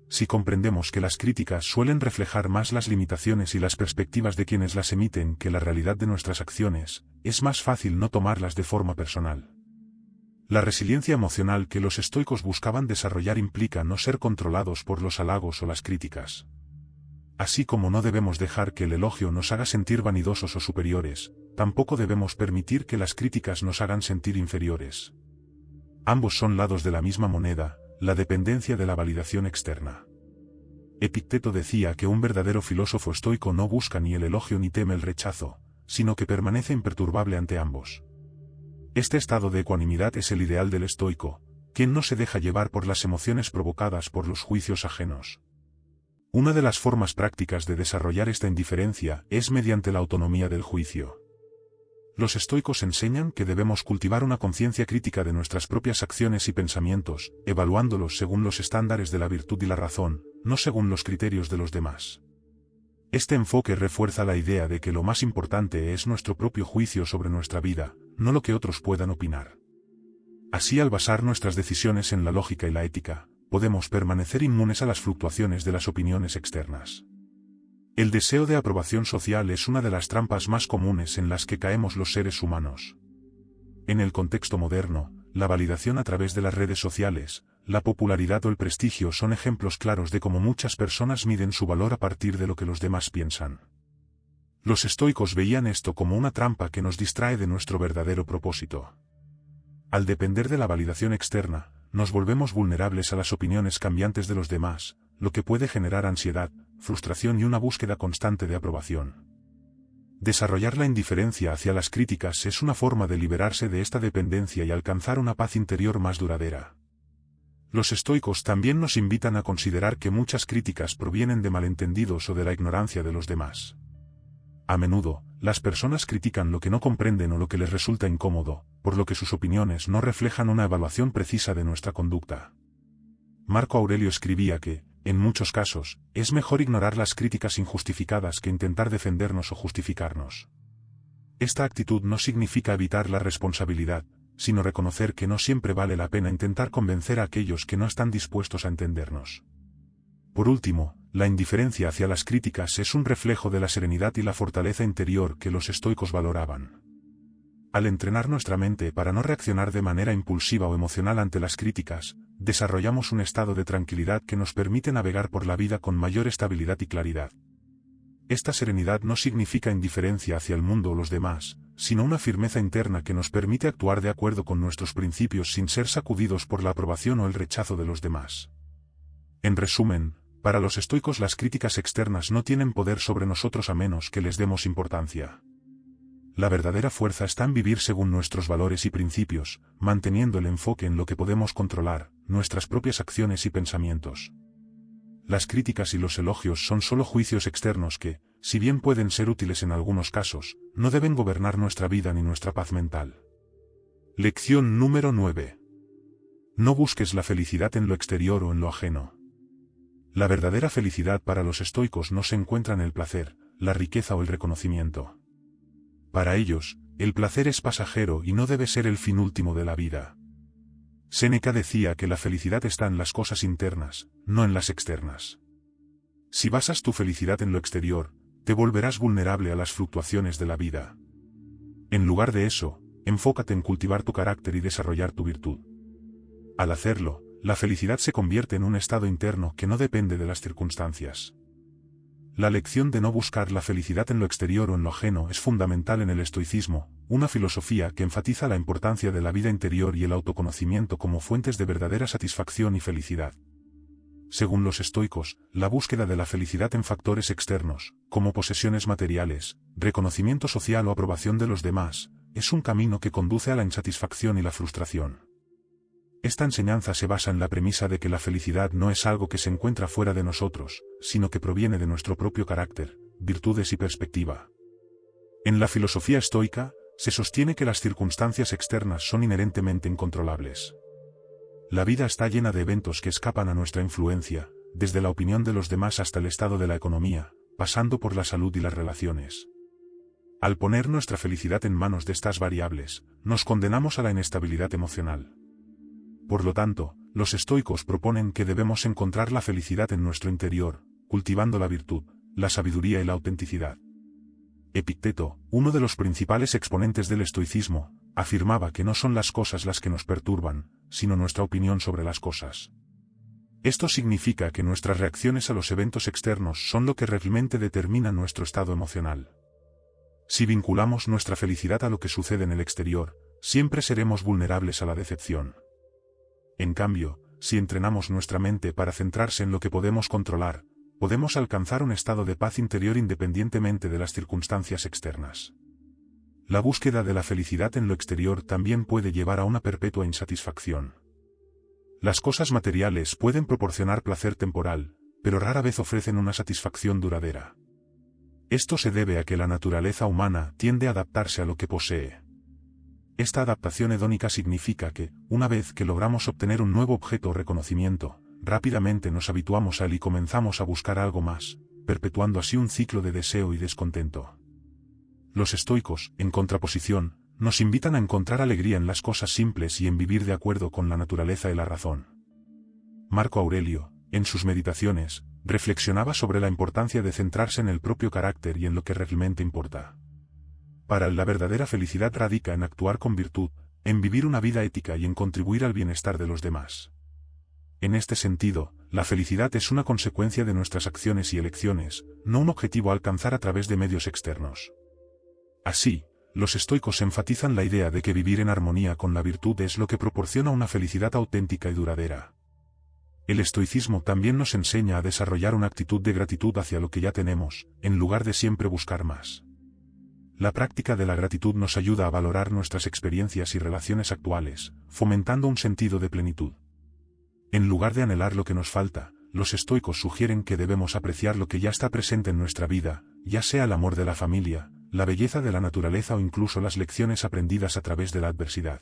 Si comprendemos que las críticas suelen reflejar más las limitaciones y las perspectivas de quienes las emiten que la realidad de nuestras acciones, es más fácil no tomarlas de forma personal. La resiliencia emocional que los estoicos buscaban desarrollar implica no ser controlados por los halagos o las críticas. Así como no debemos dejar que el elogio nos haga sentir vanidosos o superiores, tampoco debemos permitir que las críticas nos hagan sentir inferiores. Ambos son lados de la misma moneda, la dependencia de la validación externa. Epicteto decía que un verdadero filósofo estoico no busca ni el elogio ni teme el rechazo, sino que permanece imperturbable ante ambos. Este estado de ecuanimidad es el ideal del estoico, quien no se deja llevar por las emociones provocadas por los juicios ajenos. Una de las formas prácticas de desarrollar esta indiferencia es mediante la autonomía del juicio. Los estoicos enseñan que debemos cultivar una conciencia crítica de nuestras propias acciones y pensamientos, evaluándolos según los estándares de la virtud y la razón, no según los criterios de los demás. Este enfoque refuerza la idea de que lo más importante es nuestro propio juicio sobre nuestra vida, no lo que otros puedan opinar. Así, al basar nuestras decisiones en la lógica y la ética, podemos permanecer inmunes a las fluctuaciones de las opiniones externas. El deseo de aprobación social es una de las trampas más comunes en las que caemos los seres humanos. En el contexto moderno, la validación a través de las redes sociales, la popularidad o el prestigio son ejemplos claros de cómo muchas personas miden su valor a partir de lo que los demás piensan. Los estoicos veían esto como una trampa que nos distrae de nuestro verdadero propósito. Al depender de la validación externa, nos volvemos vulnerables a las opiniones cambiantes de los demás, lo que puede generar ansiedad, frustración y una búsqueda constante de aprobación. Desarrollar la indiferencia hacia las críticas es una forma de liberarse de esta dependencia y alcanzar una paz interior más duradera. Los estoicos también nos invitan a considerar que muchas críticas provienen de malentendidos o de la ignorancia de los demás. A menudo, las personas critican lo que no comprenden o lo que les resulta incómodo, por lo que sus opiniones no reflejan una evaluación precisa de nuestra conducta. Marco Aurelio escribía que, en muchos casos, es mejor ignorar las críticas injustificadas que intentar defendernos o justificarnos. Esta actitud no significa evitar la responsabilidad, sino reconocer que no siempre vale la pena intentar convencer a aquellos que no están dispuestos a entendernos. Por último, la indiferencia hacia las críticas es un reflejo de la serenidad y la fortaleza interior que los estoicos valoraban. Al entrenar nuestra mente para no reaccionar de manera impulsiva o emocional ante las críticas, desarrollamos un estado de tranquilidad que nos permite navegar por la vida con mayor estabilidad y claridad. Esta serenidad no significa indiferencia hacia el mundo o los demás, sino una firmeza interna que nos permite actuar de acuerdo con nuestros principios sin ser sacudidos por la aprobación o el rechazo de los demás. En resumen, para los estoicos las críticas externas no tienen poder sobre nosotros a menos que les demos importancia. La verdadera fuerza está en vivir según nuestros valores y principios, manteniendo el enfoque en lo que podemos controlar, nuestras propias acciones y pensamientos. Las críticas y los elogios son solo juicios externos que, si bien pueden ser útiles en algunos casos, no deben gobernar nuestra vida ni nuestra paz mental. Lección número 9. No busques la felicidad en lo exterior o en lo ajeno. La verdadera felicidad para los estoicos no se encuentra en el placer, la riqueza o el reconocimiento. Para ellos, el placer es pasajero y no debe ser el fin último de la vida. Séneca decía que la felicidad está en las cosas internas, no en las externas. Si basas tu felicidad en lo exterior, te volverás vulnerable a las fluctuaciones de la vida. En lugar de eso, enfócate en cultivar tu carácter y desarrollar tu virtud. Al hacerlo, la felicidad se convierte en un estado interno que no depende de las circunstancias. La lección de no buscar la felicidad en lo exterior o en lo ajeno es fundamental en el estoicismo, una filosofía que enfatiza la importancia de la vida interior y el autoconocimiento como fuentes de verdadera satisfacción y felicidad. Según los estoicos, la búsqueda de la felicidad en factores externos, como posesiones materiales, reconocimiento social o aprobación de los demás, es un camino que conduce a la insatisfacción y la frustración. Esta enseñanza se basa en la premisa de que la felicidad no es algo que se encuentra fuera de nosotros, sino que proviene de nuestro propio carácter, virtudes y perspectiva. En la filosofía estoica, se sostiene que las circunstancias externas son inherentemente incontrolables. La vida está llena de eventos que escapan a nuestra influencia, desde la opinión de los demás hasta el estado de la economía, pasando por la salud y las relaciones. Al poner nuestra felicidad en manos de estas variables, nos condenamos a la inestabilidad emocional. Por lo tanto, los estoicos proponen que debemos encontrar la felicidad en nuestro interior, cultivando la virtud, la sabiduría y la autenticidad. Epicteto, uno de los principales exponentes del estoicismo, afirmaba que no son las cosas las que nos perturban, sino nuestra opinión sobre las cosas. Esto significa que nuestras reacciones a los eventos externos son lo que realmente determina nuestro estado emocional. Si vinculamos nuestra felicidad a lo que sucede en el exterior, siempre seremos vulnerables a la decepción. En cambio, si entrenamos nuestra mente para centrarse en lo que podemos controlar, podemos alcanzar un estado de paz interior independientemente de las circunstancias externas. La búsqueda de la felicidad en lo exterior también puede llevar a una perpetua insatisfacción. Las cosas materiales pueden proporcionar placer temporal, pero rara vez ofrecen una satisfacción duradera. Esto se debe a que la naturaleza humana tiende a adaptarse a lo que posee. Esta adaptación hedónica significa que, una vez que logramos obtener un nuevo objeto o reconocimiento, rápidamente nos habituamos a él y comenzamos a buscar algo más, perpetuando así un ciclo de deseo y descontento. Los estoicos, en contraposición, nos invitan a encontrar alegría en las cosas simples y en vivir de acuerdo con la naturaleza y la razón. Marco Aurelio, en sus meditaciones, reflexionaba sobre la importancia de centrarse en el propio carácter y en lo que realmente importa. Para él, la verdadera felicidad radica en actuar con virtud, en vivir una vida ética y en contribuir al bienestar de los demás. En este sentido, la felicidad es una consecuencia de nuestras acciones y elecciones, no un objetivo a alcanzar a través de medios externos. Así, los estoicos enfatizan la idea de que vivir en armonía con la virtud es lo que proporciona una felicidad auténtica y duradera. El estoicismo también nos enseña a desarrollar una actitud de gratitud hacia lo que ya tenemos, en lugar de siempre buscar más. La práctica de la gratitud nos ayuda a valorar nuestras experiencias y relaciones actuales, fomentando un sentido de plenitud. En lugar de anhelar lo que nos falta, los estoicos sugieren que debemos apreciar lo que ya está presente en nuestra vida, ya sea el amor de la familia, la belleza de la naturaleza o incluso las lecciones aprendidas a través de la adversidad.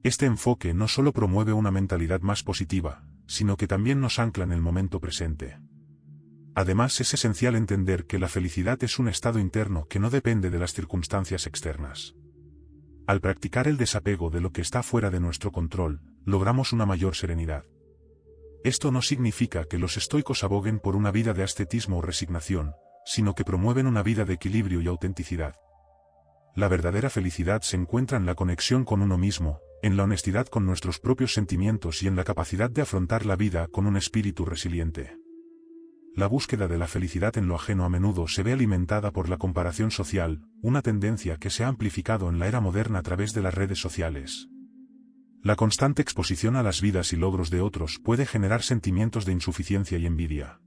Este enfoque no solo promueve una mentalidad más positiva, sino que también nos ancla en el momento presente. Además, es esencial entender que la felicidad es un estado interno que no depende de las circunstancias externas. Al practicar el desapego de lo que está fuera de nuestro control, logramos una mayor serenidad. Esto no significa que los estoicos aboguen por una vida de ascetismo o resignación, sino que promueven una vida de equilibrio y autenticidad. La verdadera felicidad se encuentra en la conexión con uno mismo, en la honestidad con nuestros propios sentimientos y en la capacidad de afrontar la vida con un espíritu resiliente. La búsqueda de la felicidad en lo ajeno a menudo se ve alimentada por la comparación social, una tendencia que se ha amplificado en la era moderna a través de las redes sociales. La constante exposición a las vidas y logros de otros puede generar sentimientos de insuficiencia y envidia.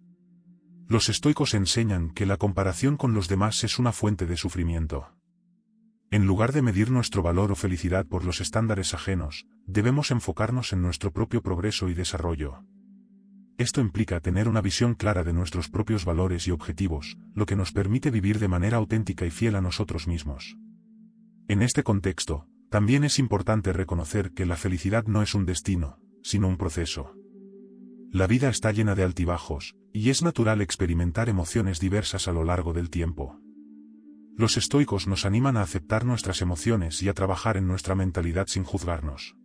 Los estoicos enseñan que la comparación con los demás es una fuente de sufrimiento. En lugar de medir nuestro valor o felicidad por los estándares ajenos, debemos enfocarnos en nuestro propio progreso y desarrollo. Esto implica tener una visión clara de nuestros propios valores y objetivos, lo que nos permite vivir de manera auténtica y fiel a nosotros mismos. En este contexto, también es importante reconocer que la felicidad no es un destino, sino un proceso. La vida está llena de altibajos, y es natural experimentar emociones diversas a lo largo del tiempo. Los estoicos nos animan a aceptar nuestras emociones y a trabajar en nuestra mentalidad sin juzgarnos.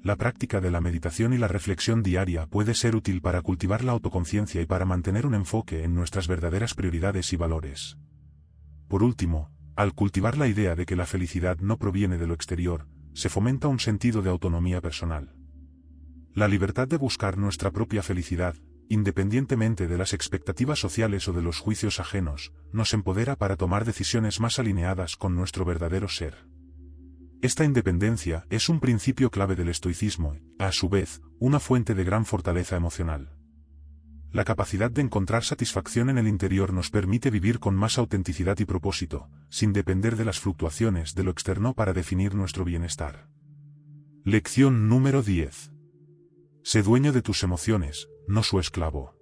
La práctica de la meditación y la reflexión diaria puede ser útil para cultivar la autoconciencia y para mantener un enfoque en nuestras verdaderas prioridades y valores. Por último, al cultivar la idea de que la felicidad no proviene de lo exterior, se fomenta un sentido de autonomía personal. La libertad de buscar nuestra propia felicidad, independientemente de las expectativas sociales o de los juicios ajenos, nos empodera para tomar decisiones más alineadas con nuestro verdadero ser. Esta independencia es un principio clave del estoicismo y, a su vez, una fuente de gran fortaleza emocional. La capacidad de encontrar satisfacción en el interior nos permite vivir con más autenticidad y propósito, sin depender de las fluctuaciones de lo externo para definir nuestro bienestar. Lección número 10. Sé dueño de tus emociones, no su esclavo.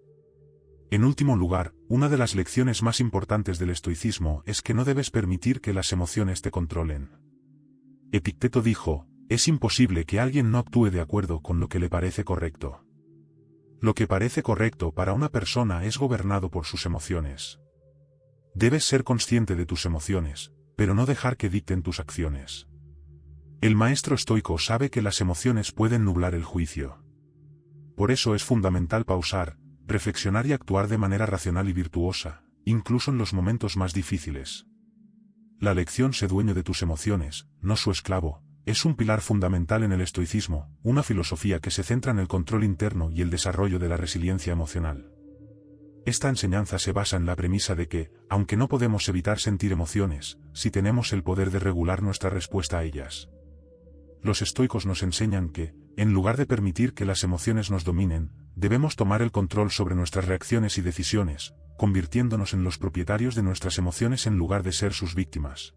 En último lugar, una de las lecciones más importantes del estoicismo es que no debes permitir que las emociones te controlen. Epicteto dijo, es imposible que alguien no actúe de acuerdo con lo que le parece correcto. Lo que parece correcto para una persona es gobernado por sus emociones. Debes ser consciente de tus emociones, pero no dejar que dicten tus acciones. El maestro estoico sabe que las emociones pueden nublar el juicio. Por eso es fundamental pausar, reflexionar y actuar de manera racional y virtuosa, incluso en los momentos más difíciles. La lección sé dueño de tus emociones, no su esclavo, es un pilar fundamental en el estoicismo, una filosofía que se centra en el control interno y el desarrollo de la resiliencia emocional. Esta enseñanza se basa en la premisa de que, aunque no podemos evitar sentir emociones, sí tenemos el poder de regular nuestra respuesta a ellas. Los estoicos nos enseñan que, en lugar de permitir que las emociones nos dominen, debemos tomar el control sobre nuestras reacciones y decisiones, convirtiéndonos en los propietarios de nuestras emociones en lugar de ser sus víctimas.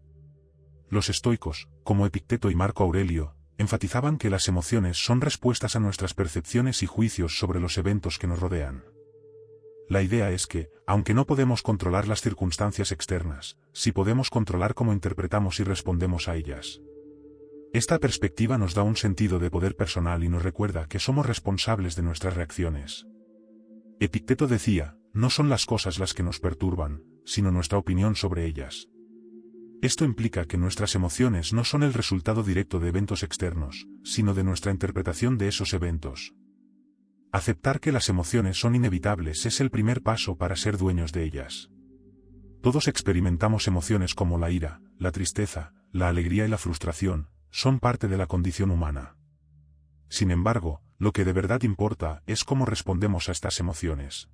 Los estoicos, como Epicteto y Marco Aurelio, enfatizaban que las emociones son respuestas a nuestras percepciones y juicios sobre los eventos que nos rodean. La idea es que, aunque no podemos controlar las circunstancias externas, sí podemos controlar cómo interpretamos y respondemos a ellas. Esta perspectiva nos da un sentido de poder personal y nos recuerda que somos responsables de nuestras reacciones. Epicteto decía, no son las cosas las que nos perturban, sino nuestra opinión sobre ellas. Esto implica que nuestras emociones no son el resultado directo de eventos externos, sino de nuestra interpretación de esos eventos. Aceptar que las emociones son inevitables es el primer paso para ser dueños de ellas. Todos experimentamos emociones como la ira, la tristeza, la alegría y la frustración, son parte de la condición humana. Sin embargo, lo que de verdad importa es cómo respondemos a estas emociones.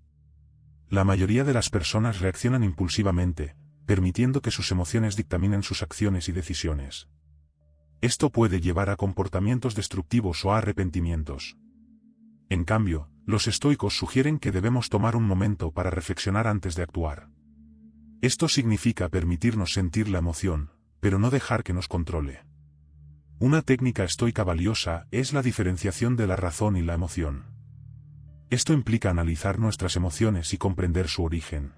La mayoría de las personas reaccionan impulsivamente, permitiendo que sus emociones dictaminen sus acciones y decisiones. Esto puede llevar a comportamientos destructivos o a arrepentimientos. En cambio, los estoicos sugieren que debemos tomar un momento para reflexionar antes de actuar. Esto significa permitirnos sentir la emoción, pero no dejar que nos controle. Una técnica estoica valiosa es la diferenciación de la razón y la emoción. Esto implica analizar nuestras emociones y comprender su origen.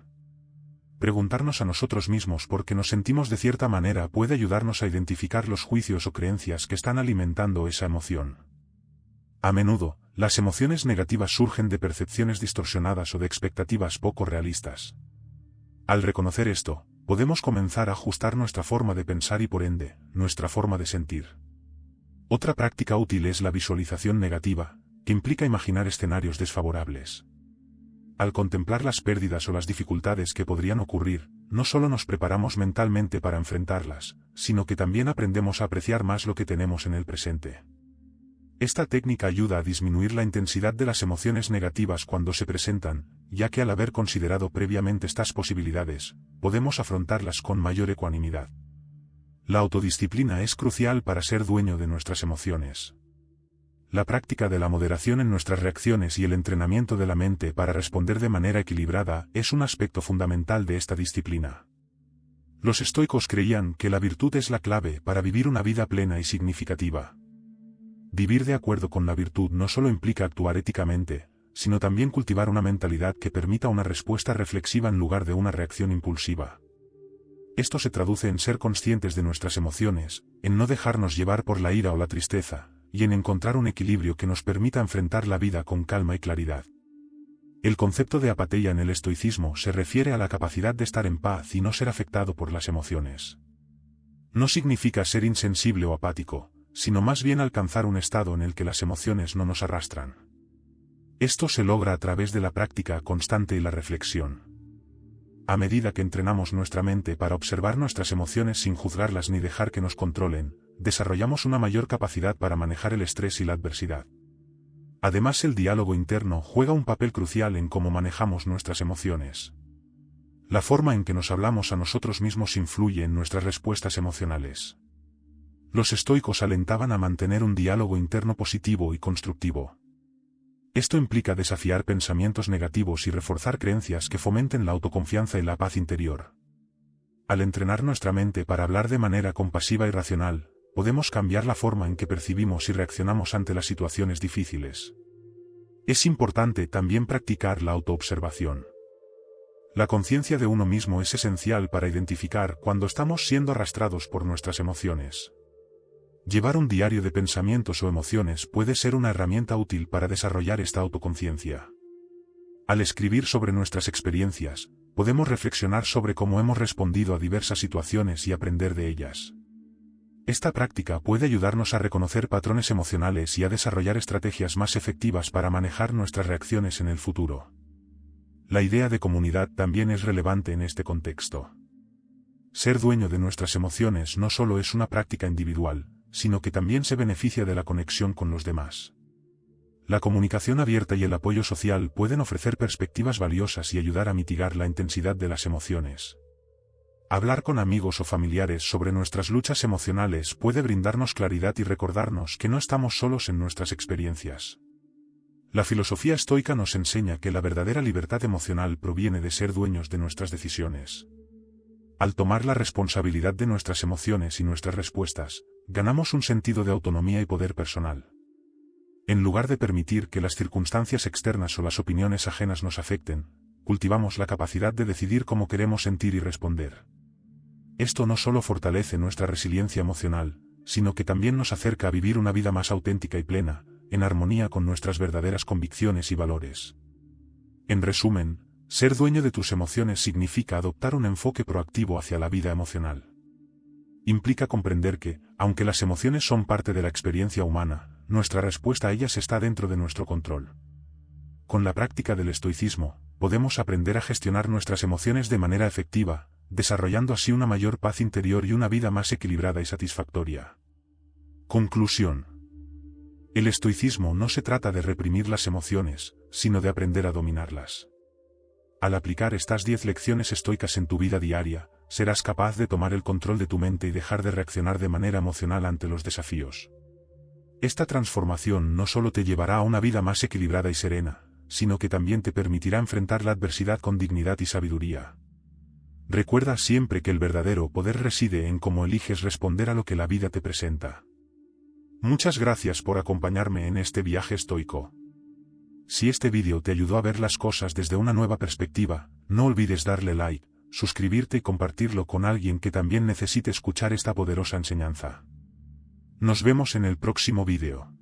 Preguntarnos a nosotros mismos por qué nos sentimos de cierta manera puede ayudarnos a identificar los juicios o creencias que están alimentando esa emoción. A menudo, las emociones negativas surgen de percepciones distorsionadas o de expectativas poco realistas. Al reconocer esto, podemos comenzar a ajustar nuestra forma de pensar y por ende, nuestra forma de sentir. Otra práctica útil es la visualización negativa, que implica imaginar escenarios desfavorables. Al contemplar las pérdidas o las dificultades que podrían ocurrir, no solo nos preparamos mentalmente para enfrentarlas, sino que también aprendemos a apreciar más lo que tenemos en el presente. Esta técnica ayuda a disminuir la intensidad de las emociones negativas cuando se presentan, ya que al haber considerado previamente estas posibilidades, podemos afrontarlas con mayor ecuanimidad. La autodisciplina es crucial para ser dueño de nuestras emociones. La práctica de la moderación en nuestras reacciones y el entrenamiento de la mente para responder de manera equilibrada es un aspecto fundamental de esta disciplina. Los estoicos creían que la virtud es la clave para vivir una vida plena y significativa. Vivir de acuerdo con la virtud no solo implica actuar éticamente, sino también cultivar una mentalidad que permita una respuesta reflexiva en lugar de una reacción impulsiva. Esto se traduce en ser conscientes de nuestras emociones, en no dejarnos llevar por la ira o la tristeza, y en encontrar un equilibrio que nos permita enfrentar la vida con calma y claridad. El concepto de apatheia en el estoicismo se refiere a la capacidad de estar en paz y no ser afectado por las emociones. No significa ser insensible o apático, sino más bien alcanzar un estado en el que las emociones no nos arrastran. Esto se logra a través de la práctica constante y la reflexión. A medida que entrenamos nuestra mente para observar nuestras emociones sin juzgarlas ni dejar que nos controlen, desarrollamos una mayor capacidad para manejar el estrés y la adversidad. Además, el diálogo interno juega un papel crucial en cómo manejamos nuestras emociones. La forma en que nos hablamos a nosotros mismos influye en nuestras respuestas emocionales. Los estoicos alentaban a mantener un diálogo interno positivo y constructivo. Esto implica desafiar pensamientos negativos y reforzar creencias que fomenten la autoconfianza y la paz interior. Al entrenar nuestra mente para hablar de manera compasiva y racional, podemos cambiar la forma en que percibimos y reaccionamos ante las situaciones difíciles. Es importante también practicar la autoobservación. La conciencia de uno mismo es esencial para identificar cuando estamos siendo arrastrados por nuestras emociones. Llevar un diario de pensamientos o emociones puede ser una herramienta útil para desarrollar esta autoconciencia. Al escribir sobre nuestras experiencias, podemos reflexionar sobre cómo hemos respondido a diversas situaciones y aprender de ellas. Esta práctica puede ayudarnos a reconocer patrones emocionales y a desarrollar estrategias más efectivas para manejar nuestras reacciones en el futuro. La idea de comunidad también es relevante en este contexto. Ser dueño de nuestras emociones no solo es una práctica individual, sino que también se beneficia de la conexión con los demás. La comunicación abierta y el apoyo social pueden ofrecer perspectivas valiosas y ayudar a mitigar la intensidad de las emociones. Hablar con amigos o familiares sobre nuestras luchas emocionales puede brindarnos claridad y recordarnos que no estamos solos en nuestras experiencias. La filosofía estoica nos enseña que la verdadera libertad emocional proviene de ser dueños de nuestras decisiones. Al tomar la responsabilidad de nuestras emociones y nuestras respuestas, ganamos un sentido de autonomía y poder personal. En lugar de permitir que las circunstancias externas o las opiniones ajenas nos afecten, cultivamos la capacidad de decidir cómo queremos sentir y responder. Esto no solo fortalece nuestra resiliencia emocional, sino que también nos acerca a vivir una vida más auténtica y plena, en armonía con nuestras verdaderas convicciones y valores. En resumen, ser dueño de tus emociones significa adoptar un enfoque proactivo hacia la vida emocional. Implica comprender que, aunque las emociones son parte de la experiencia humana, nuestra respuesta a ellas está dentro de nuestro control. Con la práctica del estoicismo, podemos aprender a gestionar nuestras emociones de manera efectiva, desarrollando así una mayor paz interior y una vida más equilibrada y satisfactoria. Conclusión. El estoicismo no se trata de reprimir las emociones, sino de aprender a dominarlas. Al aplicar estas 10 lecciones estoicas en tu vida diaria, serás capaz de tomar el control de tu mente y dejar de reaccionar de manera emocional ante los desafíos. Esta transformación no solo te llevará a una vida más equilibrada y serena, sino que también te permitirá enfrentar la adversidad con dignidad y sabiduría. Recuerda siempre que el verdadero poder reside en cómo eliges responder a lo que la vida te presenta. Muchas gracias por acompañarme en este viaje estoico. Si este vídeo te ayudó a ver las cosas desde una nueva perspectiva, no olvides darle like, suscribirte y compartirlo con alguien que también necesite escuchar esta poderosa enseñanza. Nos vemos en el próximo vídeo.